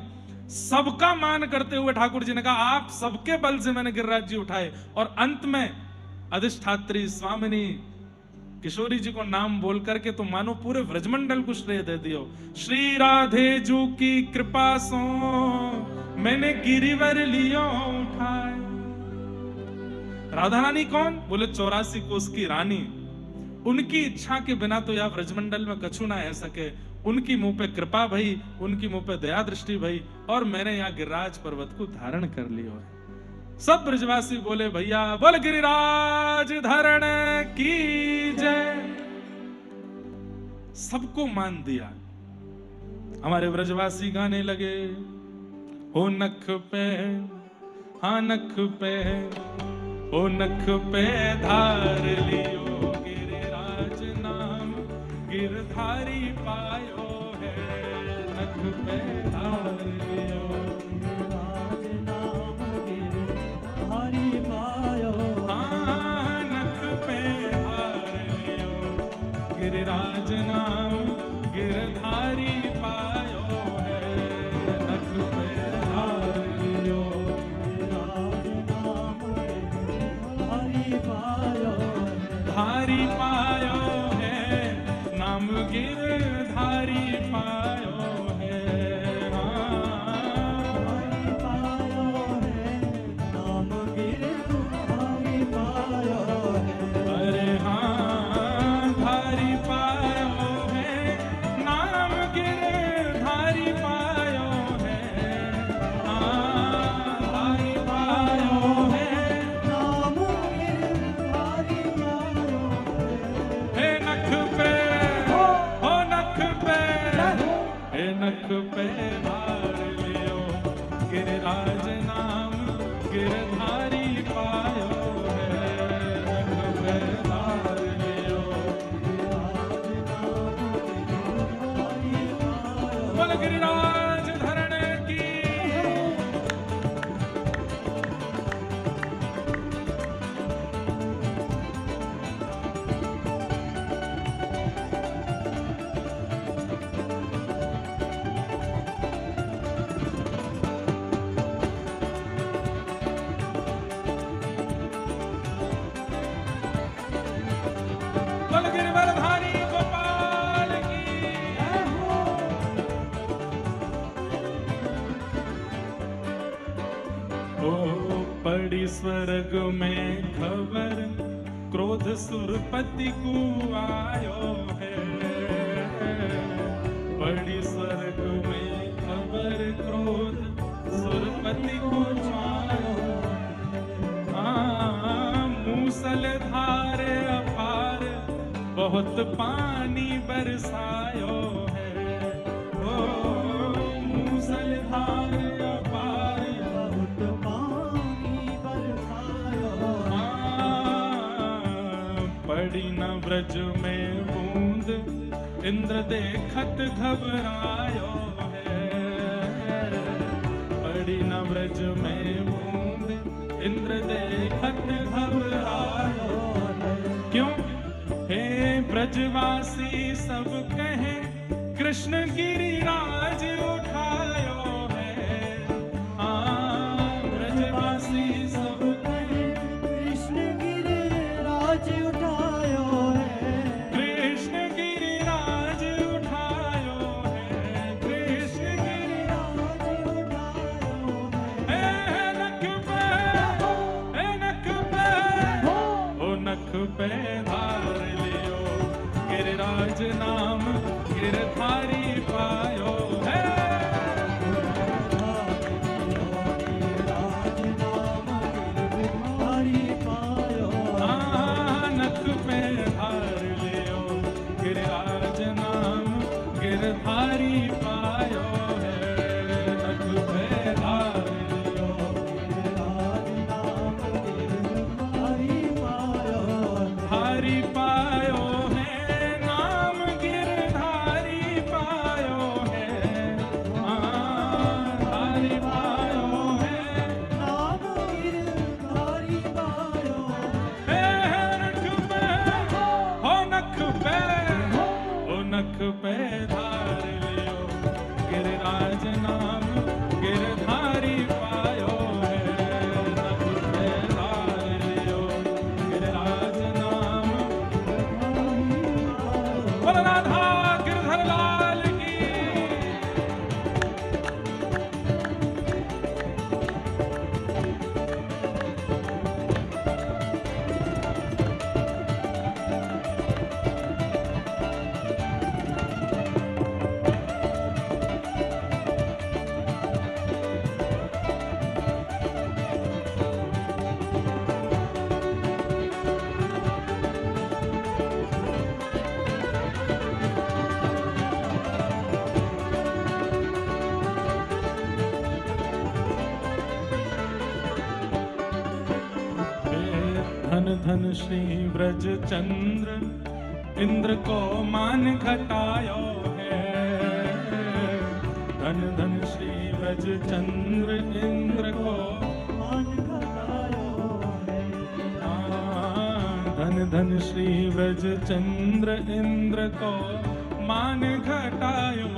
सबका मान करते हुए ठाकुर जी ने कहा आप सबके बल से मैंने गिरिराज जी उठाए, और अंत में अधिष्ठात्री स्वामिनी किशोरी जी को नाम बोल करके तो मानो पूरे व्रजमंडल को श्रेय दे दियो। श्री राधे जू की कृपा सो मैंने गिरिवर लियो उठाए। राधा रानी कौन? बोले 84 कोस की रानी, उनकी इच्छा के बिना तो यह व्रजमंडल में कछु ना रह सके, उनकी मुंह पे कृपा भई, उनकी मुंह पे दया दृष्टि भई, और मैंने यहाँ गिरिराज पर्वत को धारण कर लियो है। सब ब्रजवासी बोले भैया बोल गिरिराज धारण की जय। सबको मान दिया। हमारे ब्रजवासी गाने लगे, हो नख पे, हाँ नख पे, हो नख पे धार लियो गिरिराज नाम, गिरधारी पायो है, नख पे धार लियो गिरिराज नाम, गिरधारी पायो। हाँ नख पे धार लियो गिरिराज नाम, गिरधारी पायो है, नख पे धार लियो गिरिराज नाम, गिरधारी पायो, धारी पायो नाम गिरधारी पायो है। हाँ पायो है नाम गिरधारी पायो है। अरे हाँ धारी पायो है नाम गिरधारी पायो है। हाँ धारी पायो है नाम गिरधारी पायो है। नख पे नख पे धार लियो गिरिराज नाम, गिरधारी पायो है। नख पे धार लियो गिरिराज नाम, गिरधारी पायो। बोल गिरिराज धरण की। गिरवरधारी गोपाल की ओ पड़ी स्वर्ग में खबर, क्रोध सुरपति को आयो है। पड़ी स्वर्ग में खबर, क्रोध सुरपति को आयो। हाँ मूसल धार अपार, बहुत पानी बरसायो है। ओ मूसल धार अपार, बहुत पानी बरसायो। पड़ी न ब्रज में बूंद, इंद्र देखत घबरायो है। पड़ी न ब्रज में बूंद, इंद्र देखत घबरायो है। क्यों? हे ब्रजवासी सब कहे, कृष्ण गिरिराज उठायो है। हाँ ब्रजवासी सब कहे, कृष्ण गिरिराज उठायो है। कृष्ण गिरिराज उठायो है। पे धार लियो, गिरिराज नाम गिरधारी पायो है। नख पे धार लियो, गिरिराज नाम गिरधारी पायो है। नख पे धार लियो, धारी पायो है, नाम गिरधारी पायो है। धारी पायो है, नाम गिरधारी पायो नख पे हो, नख पे हो, नख पे धार लियो, गिरिराज नाम गिरधारी पायो है। नख पे धार लियो, गिरिराज नाम। बोलो राधा गिरधर लाल की। धन धन श्री ब्रज चंद्र इंद्र को मान घटायो है। धन धन श्री ब्रज चंद्र इंद्र को मान घटायो है। धन धन श्री ब्रज चंद्र इंद्र को मान घटायो